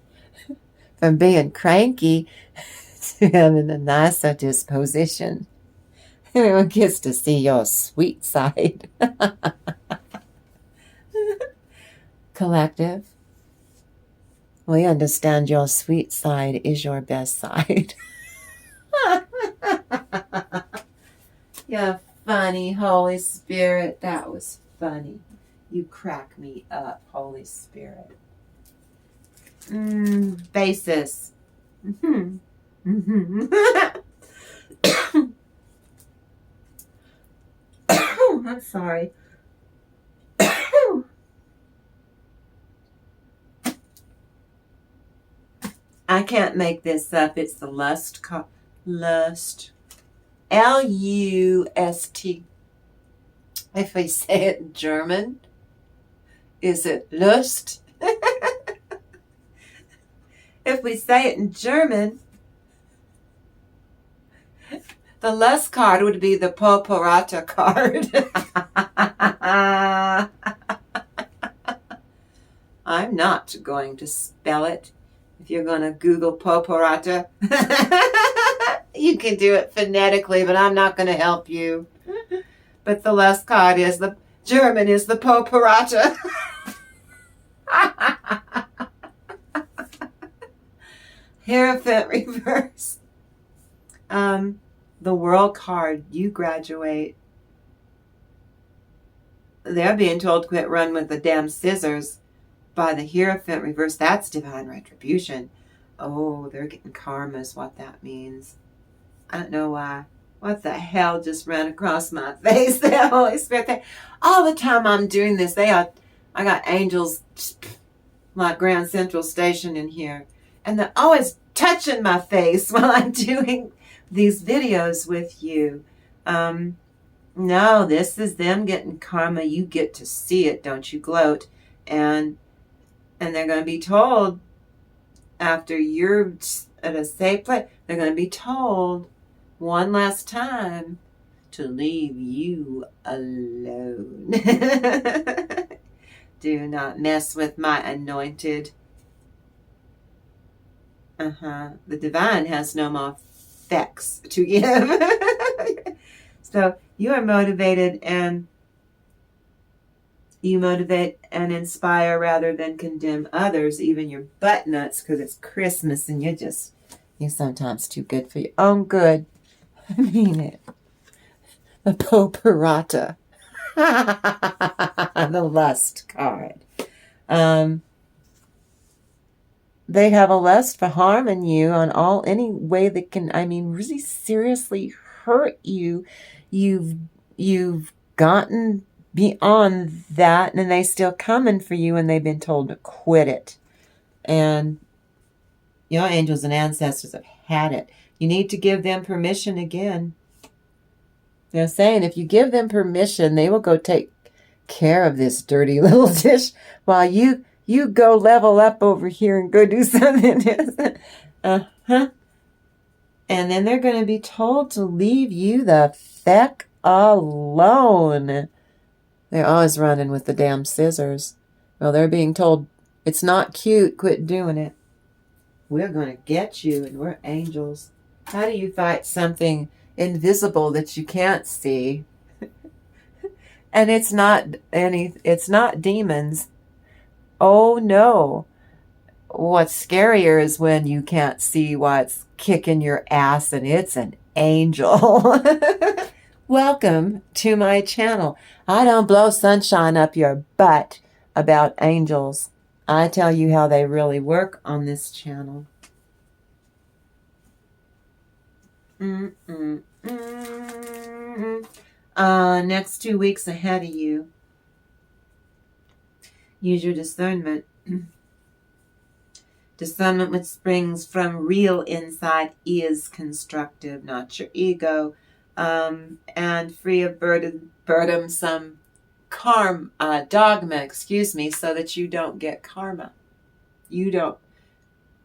being cranky to having a nicer disposition. Everyone gets to see your sweet side. Collective, we understand your sweet side is your best side. You're funny, Holy Spirit. That was funny. You crack me up, Holy Spirit. Basis. I'm sorry. I can't make this up. It's the lust. Lust. Lust. If we say it in German, is it Lust? If we say it in German, the Lust card would be the Poporata card. I'm not going to spell it. If you're going to Google Poporata, you can do it phonetically, but I'm not going to help you. But the Lust card is the German is the Poporata. Hierophant reverse. The World card, you graduate. They're being told to quit running with the damn scissors by the Hierophant reverse. That's divine retribution. Oh, they're getting karma is what that means. I don't know why. What the hell just ran across my face? The Holy Spirit thing. All the time I'm doing this, I got angels like Grand Central Station in here. And they're always touching my face while I'm doing these videos with you. No, this is them getting karma. You get to see it, don't you gloat. And they're going to be told after you're at a safe place, they're going to be told one last time to leave you alone. Do not mess with my anointed. The divine has no more effects to give. So you are motivated, and you motivate and inspire rather than condemn others, even your butt nuts, because it's Christmas and you're sometimes too good for your own good. I mean it. The Poporata. The Lust card. They have a lust for harming you on any way that can, really seriously hurt you. You've gotten beyond that, and they still coming for you, and they've been told to quit it. And your angels and ancestors have had it. You need to give them permission again. They're saying if you give them permission, they will go take care of this dirty little dish while you go level up over here and go do something. And then they're going to be told to leave you the feck alone. They're always running with the damn scissors. Well, they're being told, it's not cute, quit doing it. We're going to get you, and we're angels. How do you fight something invisible that you can't see? And it's not demons. Oh no. What's scarier is when you can't see what's kicking your ass, and it's an angel. Welcome to my channel. I don't blow sunshine up your butt about angels. I tell you how they really work on this channel. Next 2 weeks ahead of you. Use your discernment. Discernment which springs from real insight is constructive, not your ego. And free of burdensome dogma, so that you don't get karma. You don't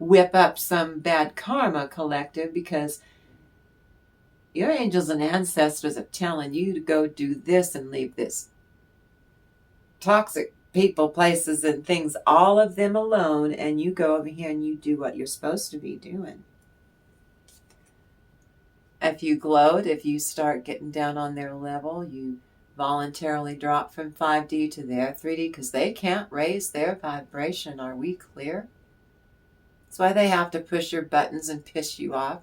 whip up some bad karma collective, because your angels and ancestors are telling you to go do this and leave this toxic people, places, and things, all of them alone, and you go over here and you do what you're supposed to be doing. If you gloat, if you start getting down on their level, you voluntarily drop from 5D to their 3D, because they can't raise their vibration. Are we clear? That's why they have to push your buttons and piss you off.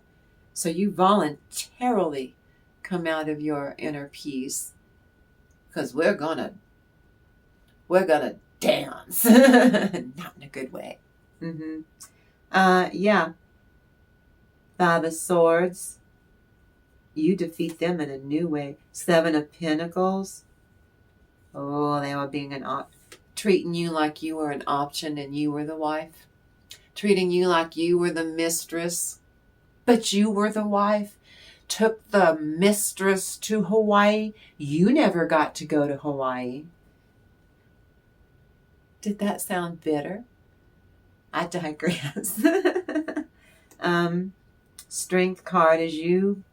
So you voluntarily come out of your inner peace, because we're going to We're going to dance. Not in a good way. Yeah. Five of Swords. You defeat them in a new way. Seven of Pentacles. Oh, they were being treating you like you were an option and you were the wife. Treating you like you were the mistress, but you were the wife. Took the mistress to Hawaii. You never got to go to Hawaii. Did that sound bitter? I digress. Strength card is you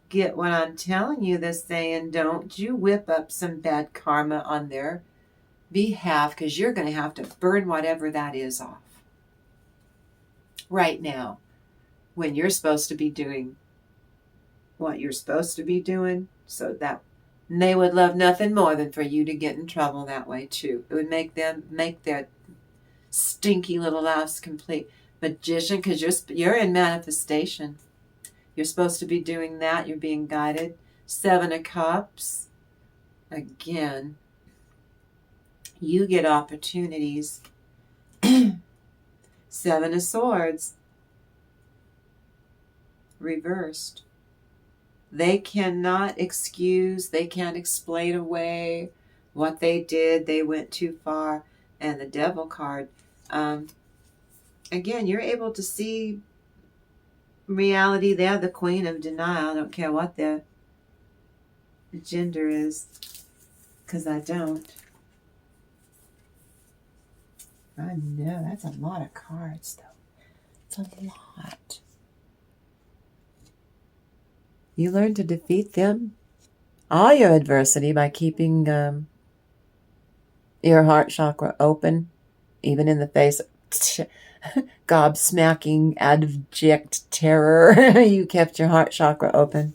get what I'm telling you this saying. Don't you whip up some bad karma on their behalf, because you're going to have to burn whatever that is off right now when you're supposed to be doing what you're supposed to be doing. So that they would love nothing more than for you to get in trouble that way too. It would make their stinky little lives complete. Magician, because you're in manifestation. You're supposed to be doing that. You're being guided. Seven of Cups. Again, you get opportunities. Seven of Swords. Reversed. They cannot excuse, they can't explain away what they did. They went too far. And the Devil card. Again, you're able to see reality. They're the queen of denial. I don't care what the gender is, because I don't. I know, that's a lot of cards, though. It's a lot. You learn to defeat them, all your adversity, by keeping your heart chakra open, even in the face of gobsmacking, abject terror. You kept your heart chakra open.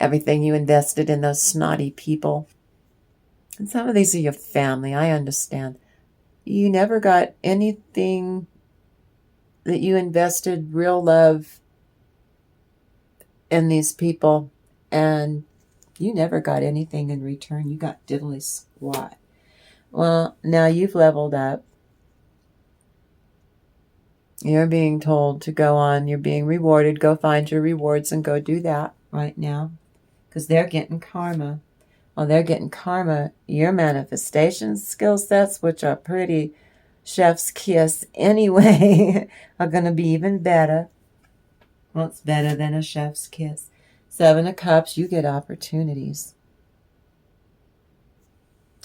Everything you invested in those snotty people. And some of these are your family, I understand. You never got anything that you invested real love in these people, and you never got anything in return. You got diddly squat. Well, now you've leveled up. You're being told to go on. You're being rewarded. Go find your rewards and go do that right now, because they're getting karma. Well, they're getting karma. Your manifestation skill sets, which are pretty chef's kiss anyway, are going to be even better. Well, it's better than a chef's kiss. Seven of Cups, you get opportunities.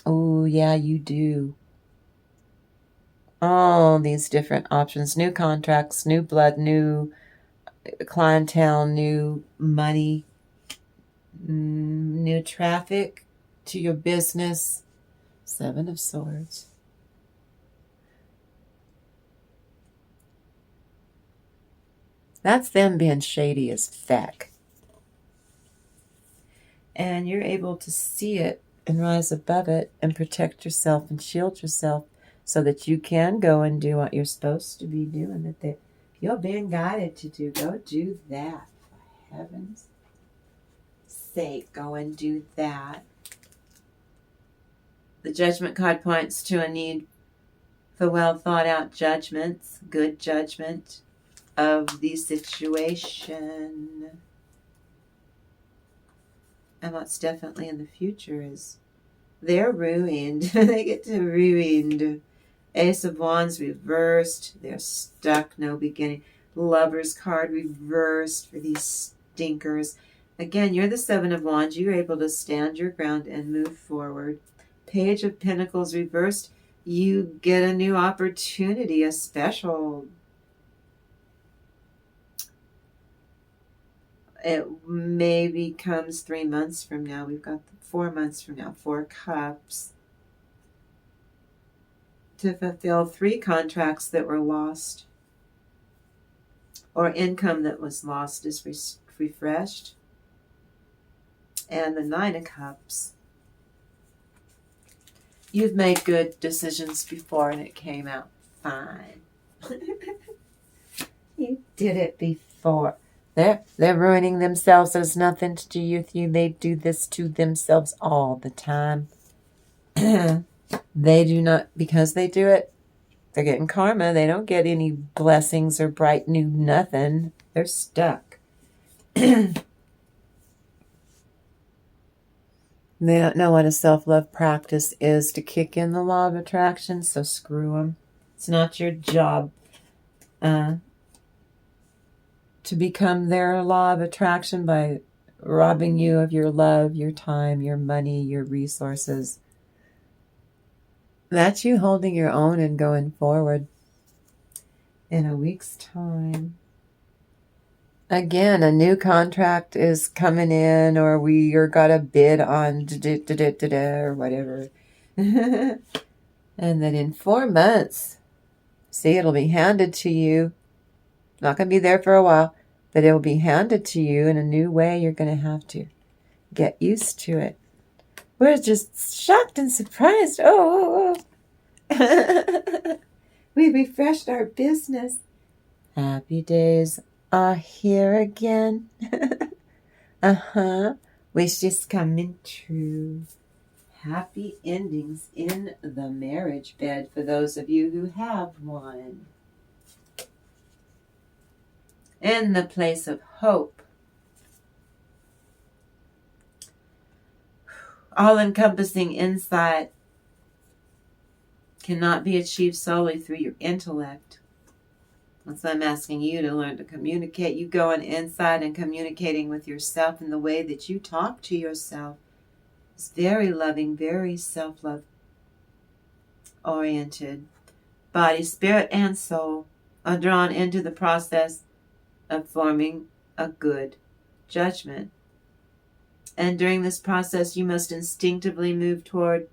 Oh, yeah, you do. All these different options. New contracts, new blood, new clientele, new money, new traffic to your business. Seven of Swords. That's them being shady as feck. And you're able to see it and rise above it and protect yourself and shield yourself so that you can go and do what you're supposed to be doing. That you're being guided to do. Go do that. For heaven's sake, go and do that. The Judgment card points to a need for well thought out judgments, good judgment of the situation. And what's definitely in the future is they're ruined. They get to ruined. Ace of Wands reversed. They're stuck, no beginning. Lover's card reversed for these stinkers. Again, you're the Seven of Wands. You're able to stand your ground and move forward. Page of Pentacles reversed. You get a new opportunity, a special. It maybe comes 3 months from now. We've got 4 months from now. 4 Cups. To fulfill 3 contracts that were lost. Or income that was lost is refreshed. And the 9 of Cups. You've made good decisions before and it came out fine. You did it before. They're ruining themselves. There's nothing to do with you. They do this to themselves all the time. They do not, because they do it, they're getting karma. They don't get any blessings or bright new nothing. They're stuck. They don't know what a self-love practice is to kick in the law of attraction, so screw them. It's not your job to become their law of attraction by robbing you of your love, your time, your money, your resources. That's you holding your own and going forward. In a week's time, again, a new contract is coming in, or we are got a bid on or whatever. And then in 4 months, see, it'll be handed to you. Not going to be there for a while, but it will be handed to you in a new way. You're going to have to get used to it. We're just shocked and surprised. Oh. We refreshed our business. Happy days are here again. Wish is coming true. Happy endings in the marriage bed for those of you who have one. In the place of hope. All-encompassing insight cannot be achieved solely through your intellect. That's why I'm asking you to learn to communicate. You go on inside and communicating with yourself in the way that you talk to yourself. It's very loving, very self-love oriented. Body, spirit, and soul are drawn into the process of forming a good judgment. And during this process, you must instinctively move toward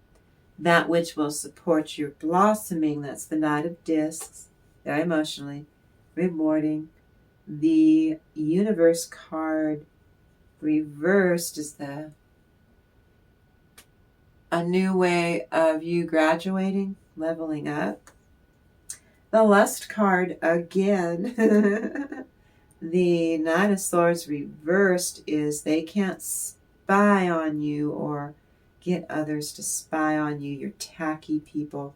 that which will support your blossoming. That's the Knight of Discs, very emotionally rewarding. The Universe card reversed is a new way of you graduating, leveling up. The Lust card again. The Knight of Swords reversed is they can't spy on you or get others to spy on you. You're tacky people.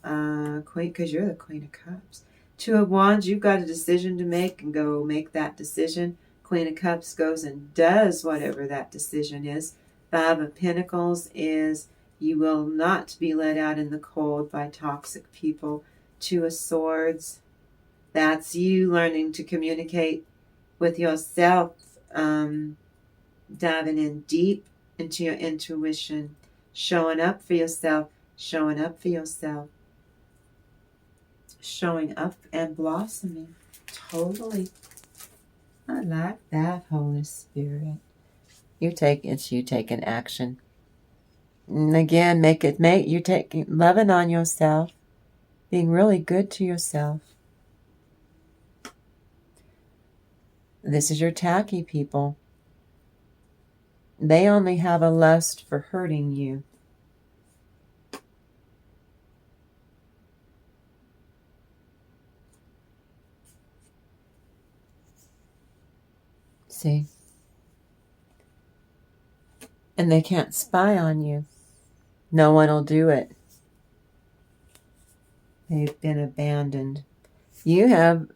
Queen, because you're the Queen of Cups. Two of Wands, you've got a decision to make, and go make that decision. Queen of Cups goes and does whatever that decision is. Five of Pentacles is you will not be let out in the cold by toxic people. Two of Swords, that's you learning to communicate with yourself, diving in deep into your intuition, showing up for yourself, showing up for yourself, showing up and blossoming. Totally. I like that, Holy Spirit. You taking action. And again, you're taking, loving on yourself, being really good to yourself. This is your tacky people. They only have a lust for hurting you. See? And they can't spy on you. No one will do it. They've been abandoned. You have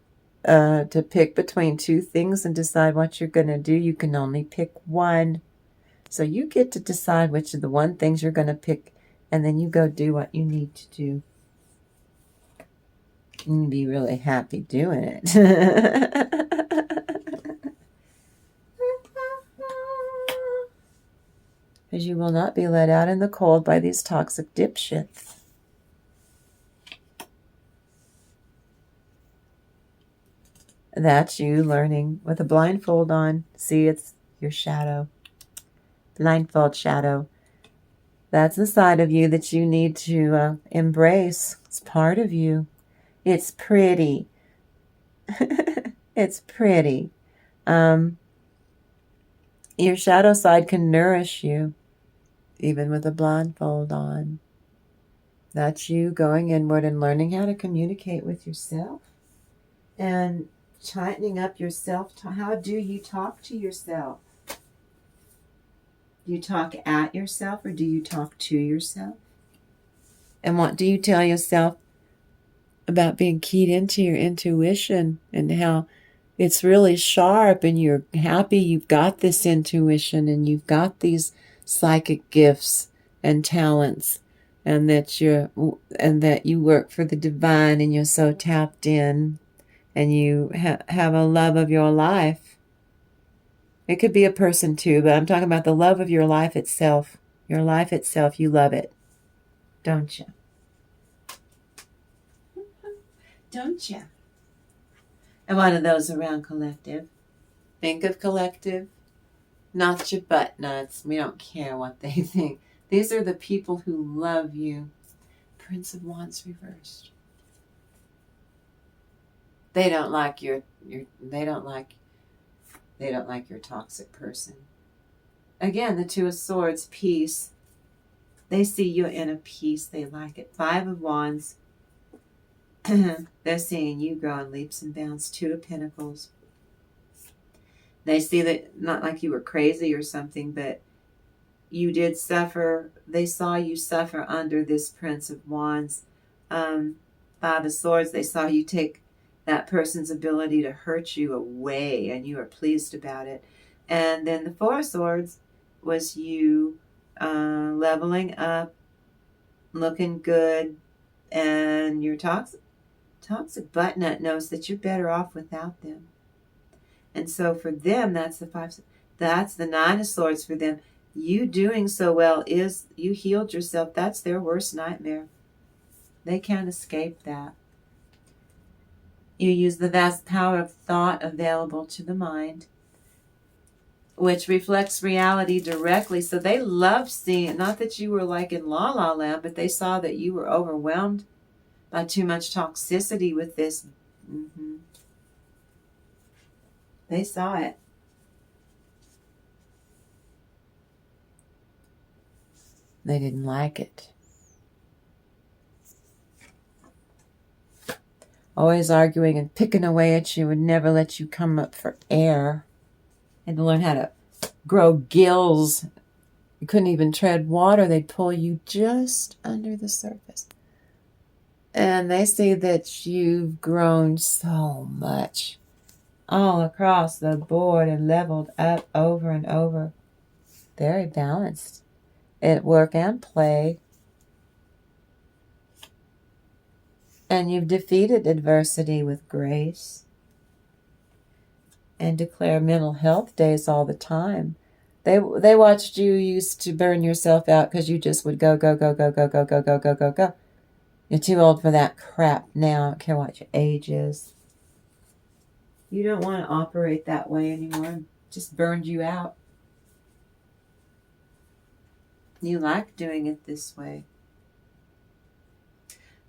to pick between two things and decide what you're going to do. You can only pick one. So you get to decide which of the one things you're going to pick, and then you go do what you need to do. And be really happy doing it. Because you will not be let out in the cold by these toxic dipshits. That's you learning with a blindfold on. See, it's your shadow. Blindfold shadow. That's the side of you that you need to embrace. It's part of you. It's pretty. It's pretty. Your shadow side can nourish you, even with a blindfold on. That's you going inward and learning how to communicate with yourself and tightening up yourself. How do you talk to yourself? Do you talk at yourself or do you talk to yourself? And what do you tell yourself about being keyed into your intuition and how it's really sharp and you're happy you've got this intuition and you've got these psychic gifts and talents and that you work for the divine and you're so tapped in and you have a love of your life. It could be a person too, but I'm talking about the love of your life itself. Your life itself, you love it, don't you? Don't you? And what are those around collective? Think of collective, not your butt nuts. We don't care what they think. These are the people who love you. Prince of Wands reversed. They don't like your toxic person. Again, the Two of Swords, peace. They see you in a peace. They like it. Five of Wands. They're seeing you grow in leaps and bounds. Two of Pentacles. They see that not like you were crazy or something, but you did suffer. They saw you suffer under this Prince of Wands. Five of Swords, they saw you take that person's ability to hurt you away, and you are pleased about it. And then the Four of Swords was you leveling up, looking good, and your toxic butt nut knows that you're better off without them. And so for them, that's the Nine of Swords for them. You doing so well is you healed yourself. That's their worst nightmare. They can't escape that. You use the vast power of thought available to the mind, which reflects reality directly. So they love seeing, not that you were like in La La Land, but they saw that you were overwhelmed by too much toxicity with this. They saw it. They didn't like it. Always arguing and picking away at you and never let you come up for air. Had to learn how to grow gills. You couldn't even tread water. They'd pull you just under the surface. And they see that you've grown so much all across the board and leveled up over and over. Very balanced at work and play. And you've defeated adversity with grace. And declare mental health days all the time. They watched you used to burn yourself out because you just would go. You're too old for that crap now. I don't care what your age is. You don't want to operate that way anymore. It just burned you out. You like doing it this way.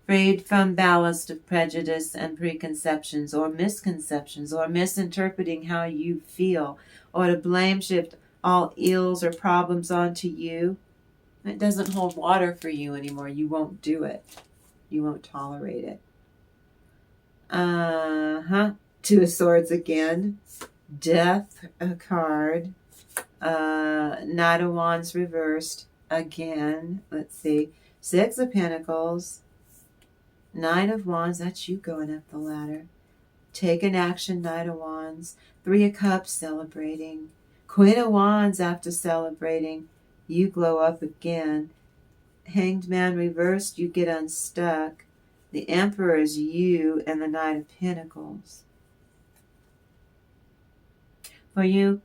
Freed from ballast of prejudice and preconceptions or misconceptions or misinterpreting how you feel or to blame shift all ills or problems onto you. It doesn't hold water for you anymore. You won't do it. You won't tolerate it. Two of Swords again. Death, a card. Knight of Wands reversed again. Let's see. Six of Pentacles. Nine of Wands, that's you going up the ladder. Take an action, Knight of Wands. Three of Cups, celebrating. Queen of Wands, after celebrating, you glow up again. Hanged Man reversed, you get unstuck. The Emperor is you and the Knight of Pentacles. For you,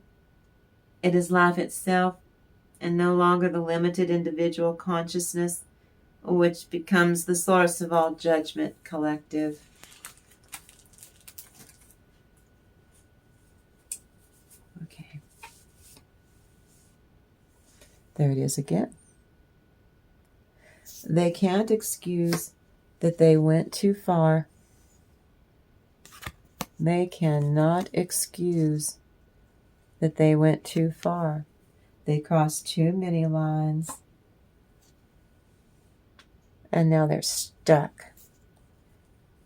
it is life itself and no longer the limited individual consciousness which becomes the source of all judgment collective. Okay. There it is again. They can't excuse that they went too far. They cannot excuse that they went too far. They crossed too many lines. And now they're stuck.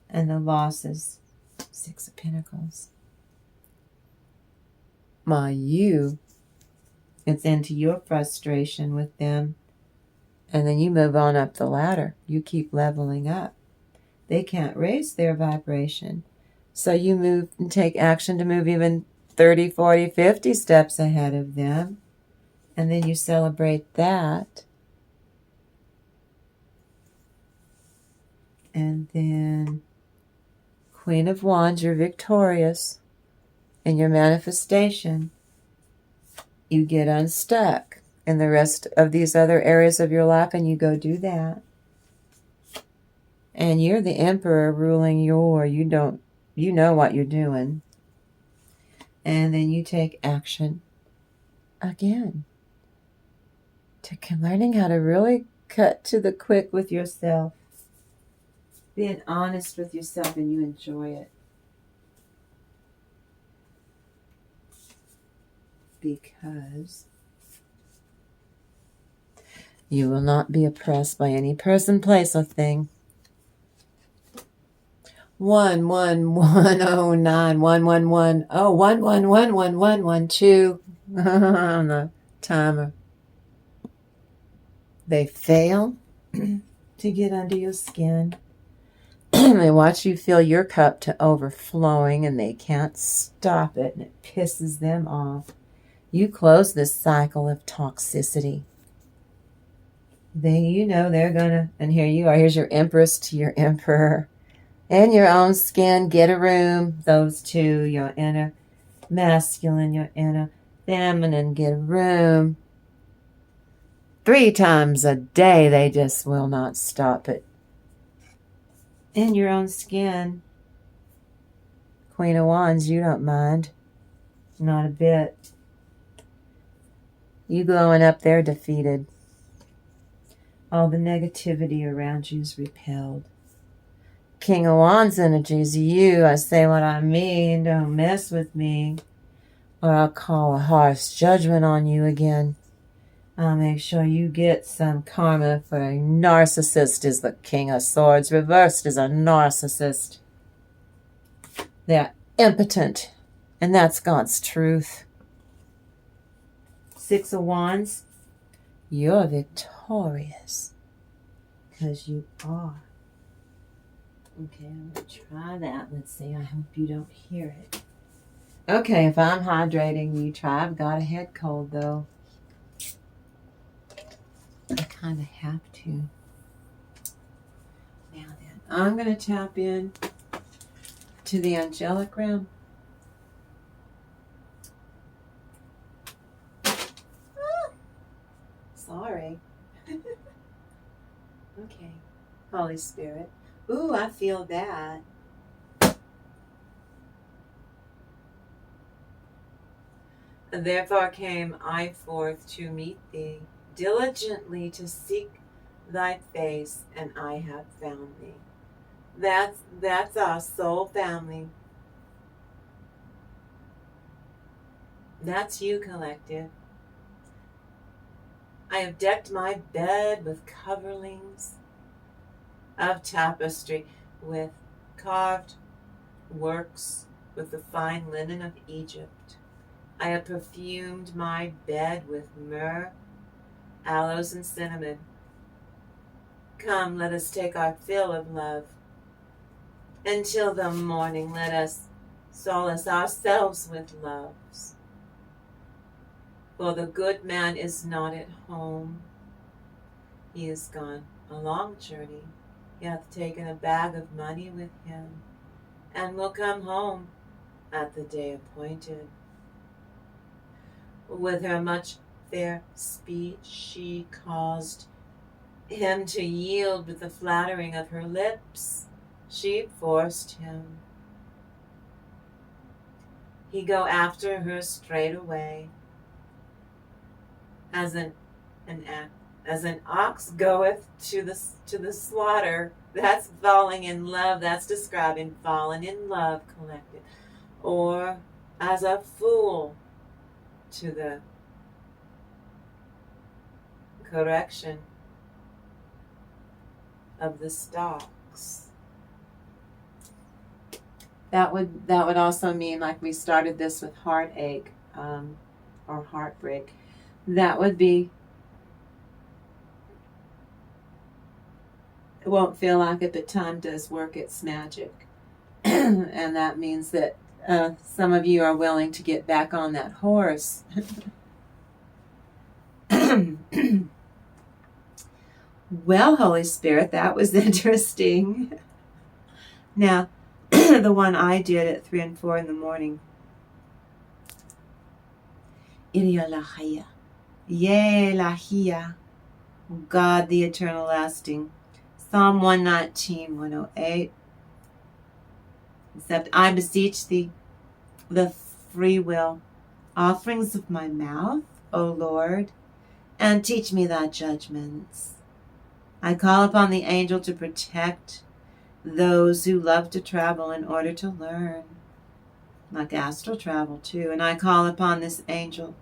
And the loss is Six of Pentacles. While it's into your frustration with them. And then you move on up the ladder. You keep leveling up. They can't raise their vibration. So you move and take action to move even 30, 40, 50 steps ahead of them. And then you celebrate that. And then Queen of Wands, you're victorious in your manifestation. You get unstuck in the rest of these other areas of your life and you go do that. And you're the emperor ruling you know what you're doing. And then you take action again. Learning how to really cut to the quick with yourself. Being honest with yourself and you enjoy it. Because you will not be oppressed by any person, place, or thing. 11109111112 on the timer. They fail to get under your skin. They watch you fill your cup to overflowing and they can't stop it and it pisses them off. You close this cycle of toxicity. They're gonna, and here you are, here's your empress to your emperor. In your own skin, get a room. Those two, your inner masculine, your inner feminine, get a room. 3 times a day, they just will not stop it. In your own skin, Queen of Wands, you don't mind. Not a bit. You glowing up there defeated. All the negativity around you is repelled. King of Wands energies, I say what I mean, don't mess with me, or I'll call a harsh judgment on you again. I'll make sure you get some karma for a narcissist is the King of Swords. Reversed is a narcissist. They're impotent, and that's God's truth. 6 of Wands, you're victorious, because you are. Okay, I'm going to try that. Let's see. I hope you don't hear it. Okay, if I'm hydrating, you try. I've got a head cold, though. I kind of have to. Now then, I'm going to tap in to the angelic realm. Sorry. Okay. Holy Spirit. Ooh, I feel that. Therefore came I forth to meet thee, diligently to seek thy face, and I have found thee. That's our soul family. That's you, collective. I have decked my bed with coverlings of tapestry, with carved works, with the fine linen of Egypt. I have perfumed my bed with myrrh, aloes, and cinnamon. Come, let us take our fill of love. Until the morning, let us solace ourselves with loves. For the good man is not at home. He is gone a long journey. He hath taken a bag of money with him, and will come home at the day appointed. With her much fair speech she caused him to yield with the flattering of her lips. She forced him. He go after her straightway, as an ox goeth to the slaughter. That's falling in love. That's describing falling in love, collective. Or as a fool to the correction of the stocks. That would also mean, like we started this with heartache, or heartbreak. That would be, it won't feel like it, but time does work its magic. And that means that some of you are willing to get back on that horse. Well, Holy Spirit, that was interesting. Now, the one I did at 3 and 4 in the morning. Irialahia. Yea, Lahia. God, the eternal lasting. Psalm 119, 108. Except I beseech thee, the free will offerings of my mouth, O Lord, and teach me thy judgments. I call upon the angel to protect those who love to travel in order to learn, like astral travel too. And I call upon this angel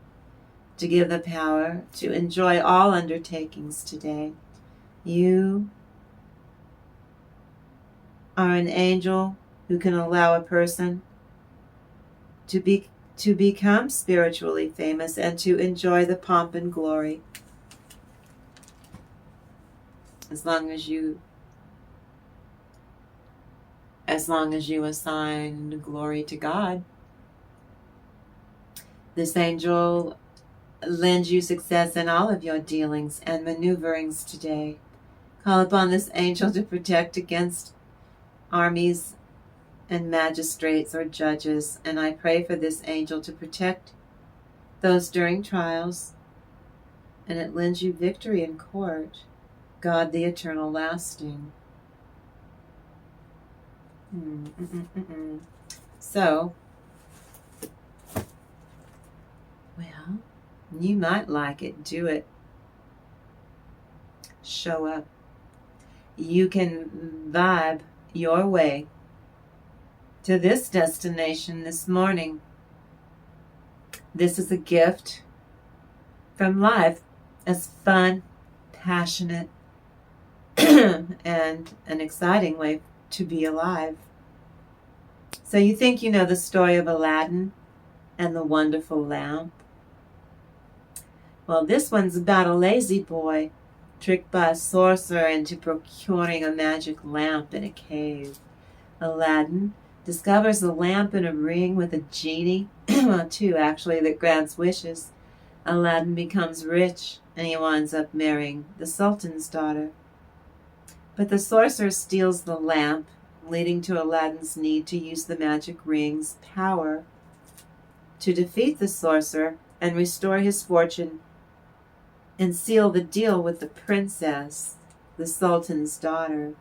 to give the power to enjoy all undertakings today. You are an angel who can allow a person to become spiritually famous and to enjoy the pomp and glory, as long as you assign glory to God. This angel lends you success in all of your dealings and maneuverings today. Call upon this angel to protect against armies and magistrates or judges, and I pray for this angel to protect those during trials, and it lends you victory in court. God, the eternal lasting. So, well, you might like it. Do it. Show up. You can vibe your way to this destination this morning. This is a gift from life, as fun, passionate, and an exciting way to be alive. So you think you know the story of Aladdin and the wonderful lamp? Well, this one's about a lazy boy tricked by a sorcerer into procuring a magic lamp in a cave. Aladdin discovers a lamp in a ring with a genie, well, two actually, that grants wishes. Aladdin becomes rich, and he winds up marrying the Sultan's daughter. But the sorcerer steals the lamp, leading to Aladdin's need to use the magic ring's power to defeat the sorcerer and restore his fortune and seal the deal with the princess, the Sultan's daughter.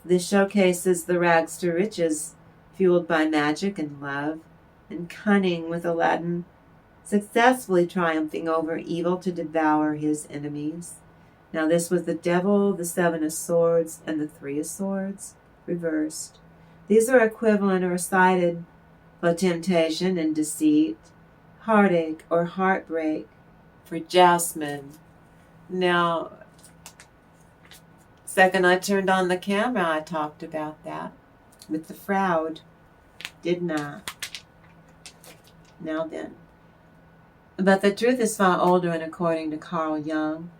This showcases the rags to riches fueled by magic and love and cunning, with Aladdin successfully triumphing over evil to devour his enemies. Now this was the devil, the 7 of swords, and the 3 of swords reversed. These are equivalent or cited for temptation and deceit, heartache or heartbreak for Jasmine. Now, second I turned on the camera, I talked about that with the fraud, didn't I? Now then. But the truth is far older, and according to Carl Jung,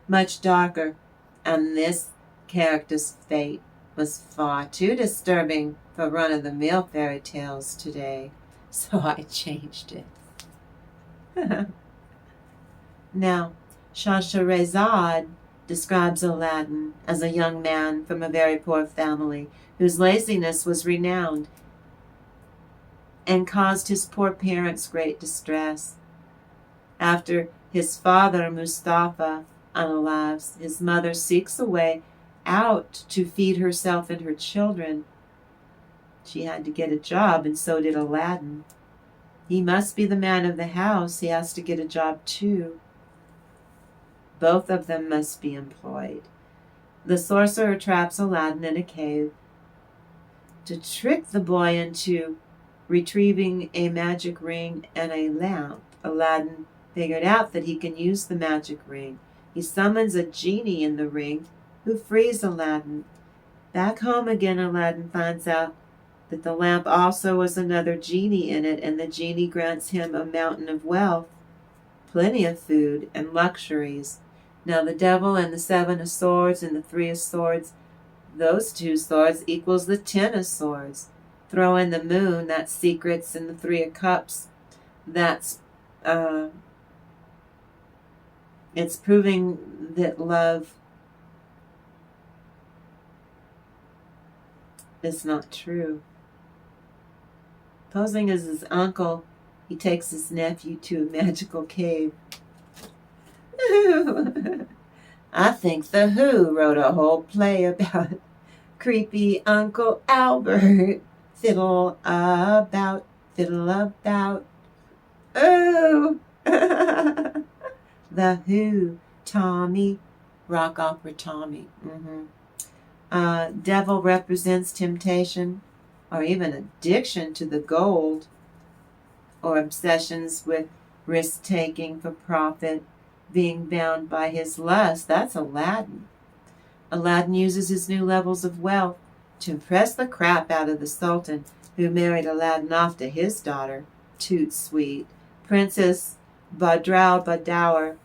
much darker, and this character's fate was far too disturbing for run-of-the-mill fairy tales today, so I changed it. Now, Shahrazad describes Aladdin as a young man from a very poor family whose laziness was renowned and caused his poor parents great distress. After his father, Mustafa, unalives, his mother seeks a way out to feed herself and her children. She had to get a job, and so did Aladdin. He must be the man of the house. He has to get a job too. Both of them must be employed. The sorcerer traps Aladdin in a cave to trick the boy into retrieving a magic ring and a lamp. Aladdin figured out that he can use the magic ring. He summons a genie in the ring who frees Aladdin. Back home again, Aladdin finds out that the lamp also was another genie in it, and the genie grants him a mountain of wealth, plenty of food, and luxuries. Now the devil and the 7 of swords and the 3 of swords, those 2 swords equals the 10 of swords. Throw in the moon, that's secrets, and the 3 of cups, that's it's proving that love is not true. Posing as his uncle, he takes his nephew to a magical cave. I think The Who wrote a whole play about creepy Uncle Albert. Fiddle about, fiddle about. Oh! The Who, Tommy, rock opera Tommy. Devil represents temptation or even addiction to the gold, or obsessions with risk-taking for profit, being bound by his lust. That's Aladdin. Aladdin uses his new levels of wealth to impress the crap out of the Sultan, who married Aladdin off to his daughter, Toot Sweet, Princess Badrow Badower.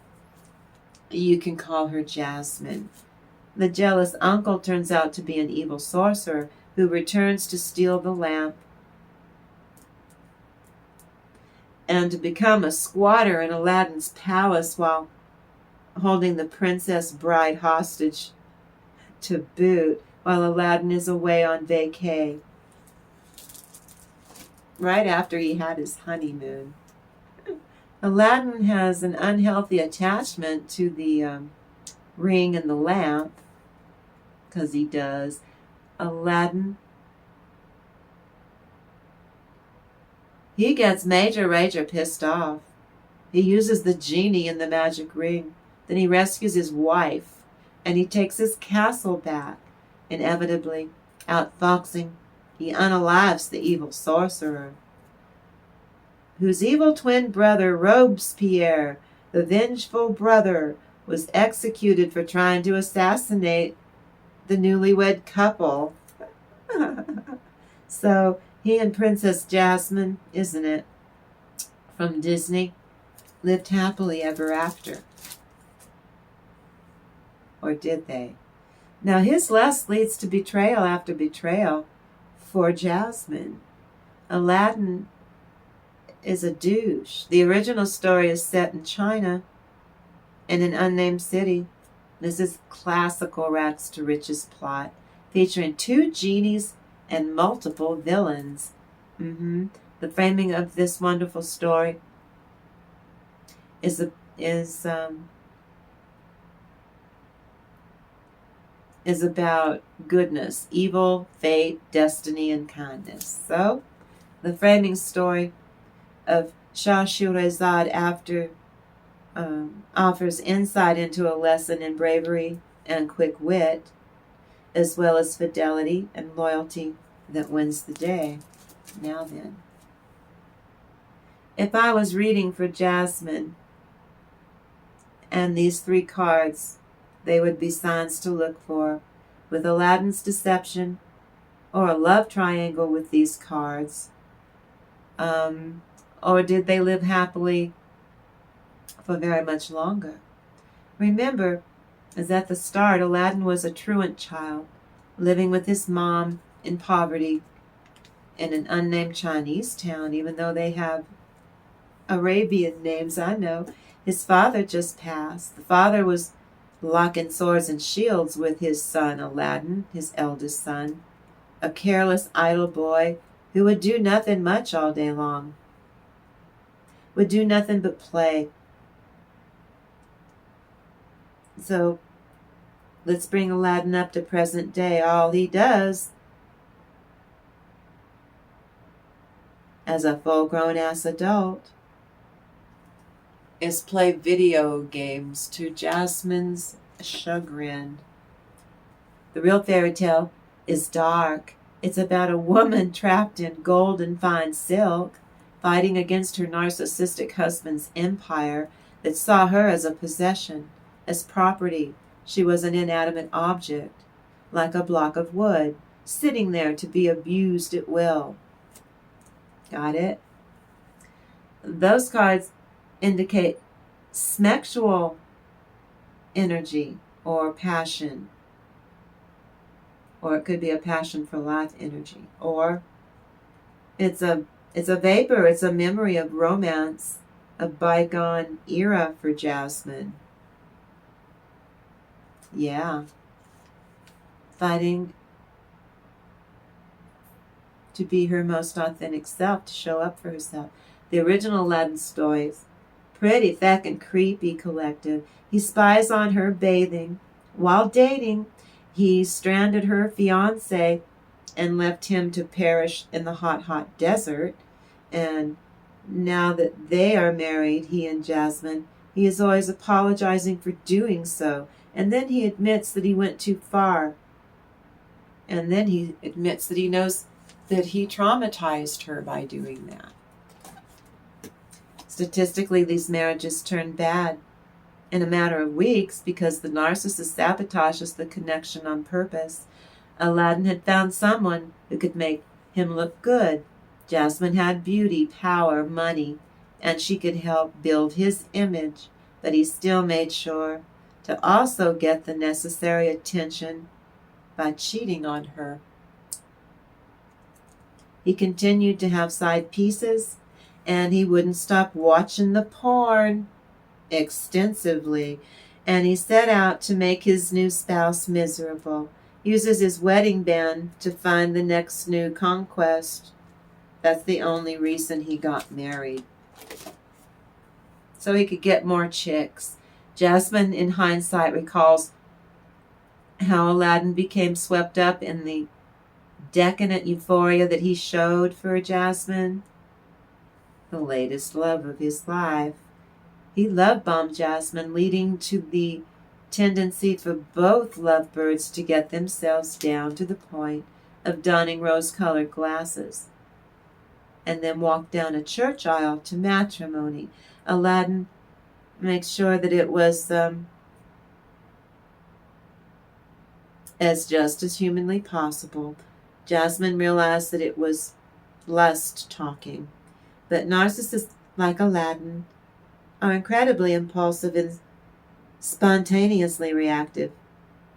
You can call her Jasmine. The jealous uncle turns out to be an evil sorcerer who returns to steal the lamp and to become a squatter in Aladdin's palace while holding the princess bride hostage to boot, while Aladdin is away on vacay right after he had his honeymoon. Aladdin has an unhealthy attachment to the ring and the lamp, because he does. Aladdin, he gets major pissed off. He uses the genie in the magic ring. Then he rescues his wife, and he takes his castle back. Inevitably, outfoxing, he unalives the evil sorcerer, whose evil twin brother, Robespierre, the vengeful brother, was executed for trying to assassinate the newlywed couple. So he and Princess Jasmine, isn't it, from Disney, lived happily ever after. Or did they? Now his lust leads to betrayal after betrayal for Jasmine. Aladdin is a douche. The original story is set in China, in an unnamed city. This is classical rags to riches plot, featuring 2 genies and multiple villains. The framing of this wonderful story is about goodness, evil, fate, destiny, and kindness. So, the framing story of Shah Shurazad offers insight into a lesson in bravery and quick wit, as well as fidelity and loyalty that wins the day. Now then, if I was reading for Jasmine and these 3 cards, they would be signs to look for, with Aladdin's deception or a love triangle with these cards. Or did they live happily for very much longer? Remember, as at the start, Aladdin was a truant child, living with his mom in poverty in an unnamed Chinese town, even though they have Arabian names, I know. His father just passed. The father was locking swords and shields with his son Aladdin, his eldest son, a careless, idle boy who would do nothing much all day long, would do nothing but play. So let's bring Aladdin up to present day. All he does as a full-grown ass adult is play video games to Jasmine's chagrin. The real fairy tale is dark. It's about a woman trapped in gold and fine silk, fighting against her narcissistic husband's empire that saw her as a possession, as property. She was an inanimate object, like a block of wood. sitting there to be abused at will. Got it? Those cards indicate sexual energy or passion, or it could be a passion for life energy, or it's a vapor, it's a memory of romance, a bygone era for Jasmine. Yeah. Fighting to be her most authentic self, to show up for herself. The original Aladdin stories, pretty feckin' creepy, collective. He spies on her bathing. While dating, he stranded her fiancé and left him to perish in the hot, hot desert. And now that they are married, he and Jasmine, he is always apologizing for doing so. And then he admits that he went too far. And then he admits that he knows that he traumatized her by doing that. Statistically, these marriages turn bad in a matter of weeks because the narcissist sabotages the connection on purpose. Aladdin had found someone who could make him look good. Jasmine had beauty, power, money, and she could help build his image, but he still made sure to also get the necessary attention by cheating on her. He continued to have side pieces, and he wouldn't stop watching the porn extensively, and he set out to make his new spouse miserable. He uses his wedding band to find the next new conquest. That's the only reason he got married. So he could get more chicks. Jasmine, in hindsight, recalls how Aladdin became swept up in the decadent euphoria that he showed for Jasmine, the latest love of his life. He love-bombed Jasmine, leading to the tendency for both lovebirds to get themselves down to the point of donning rose-colored glasses and then walk down a church aisle to matrimony. Aladdin makes sure that it was as just as humanly possible. Jasmine realized that it was lust talking. But narcissists like Aladdin are incredibly impulsive and spontaneously reactive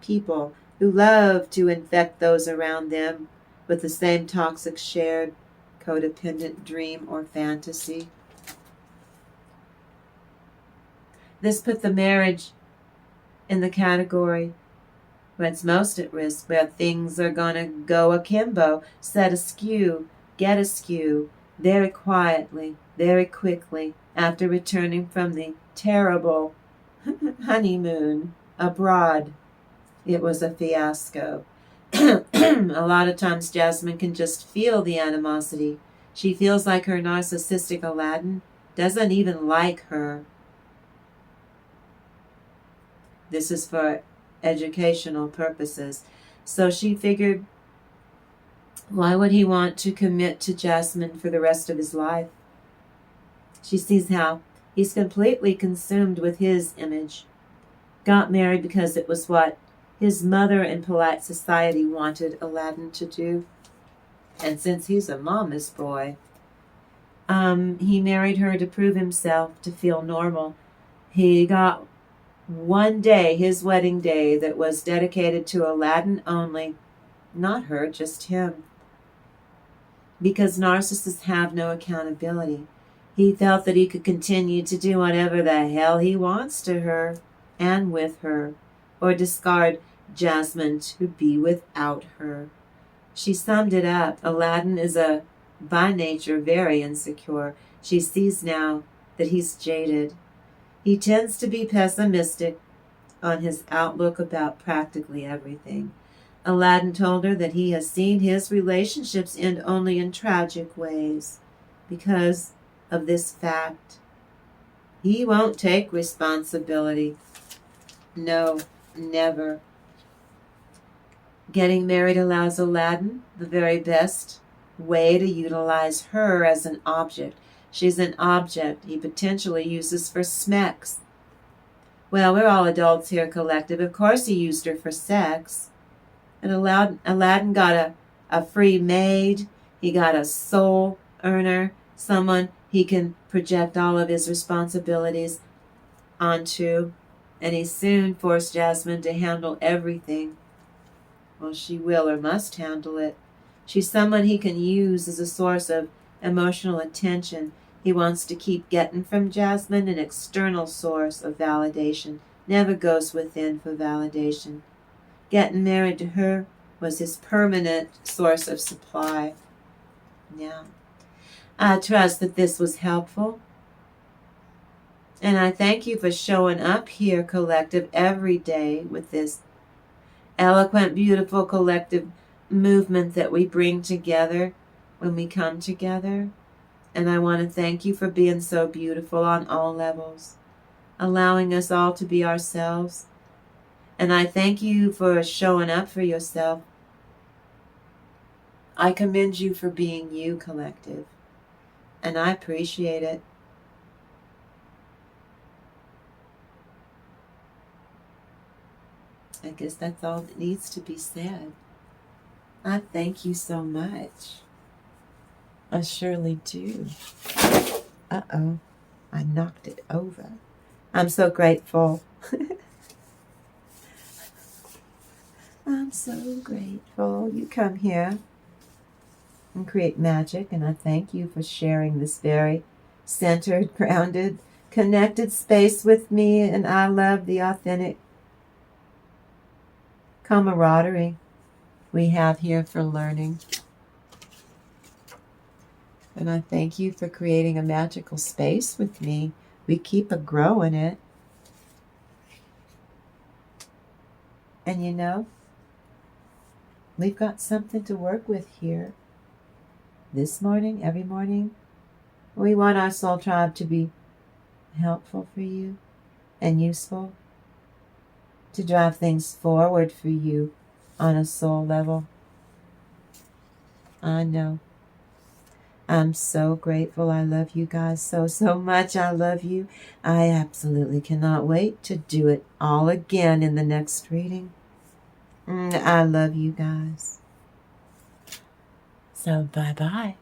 people who love to infect those around them with the same toxic shared codependent dream or fantasy. This put the marriage in the category where it's most at risk, where things are going to go akimbo, set askew, get askew, very quietly, very quickly, after returning from the terrible honeymoon abroad. It was a fiasco. A lot of times Jasmine can just feel the animosity. She feels like her narcissistic Aladdin doesn't even like her. This is for educational purposes. So she figured, why would he want to commit to Jasmine for the rest of his life? She sees how he's completely consumed with his image. Got married because it was what his mother and polite society wanted Aladdin to do. And since he's a mama's boy, he married her to prove himself, to feel normal. He got one day, his wedding day, that was dedicated to Aladdin only. Not her, just him. Because narcissists have no accountability. He felt that he could continue to do whatever the hell he wants to her and with her, or discard Jasmine to be without her. She summed it up. Aladdin is by nature very insecure. She sees now that he's jaded. He tends to be pessimistic on his outlook about practically everything. Aladdin told her that he has seen his relationships end only in tragic ways because of this fact. He won't take responsibility. No, never. Getting married allows Aladdin the very best way to utilize her as an object. She's an object he potentially uses for smecks. Well, we're all adults here, collective. Of course he used her for sex. And Aladdin got a free maid. He got a soul earner, someone he can project all of his responsibilities onto. And he soon forced Jasmine to handle everything. Well, she will or must handle it. She's someone he can use as a source of emotional attention. He wants to keep getting from Jasmine an external source of validation. Never goes within for validation. Getting married to her was his permanent source of supply. Yeah. I trust that this was helpful. And I thank you for showing up here, collective, every day with this eloquent, beautiful collective movement that we bring together when we come together. And I want to thank you for being so beautiful on all levels, allowing us all to be ourselves. And I thank you for showing up for yourself. I commend you for being you, collective. And I appreciate it. I guess that's all that needs to be said. I thank you so much. I surely do. Uh-oh, I knocked it over. I'm so grateful. I'm so grateful you come here and create magic, and I thank you for sharing this very centered, grounded, connected space with me, and I love the authentic camaraderie we have here for learning. And I thank you for creating a magical space with me. We keep growing it. And you know, we've got something to work with here. This morning, every morning, we want our soul tribe to be helpful for you and useful, to drive things forward for you on a soul level. I know. I'm so grateful. I love you guys so, so much. I love you. I absolutely cannot wait to do it all again in the next reading. I love you guys. So bye-bye.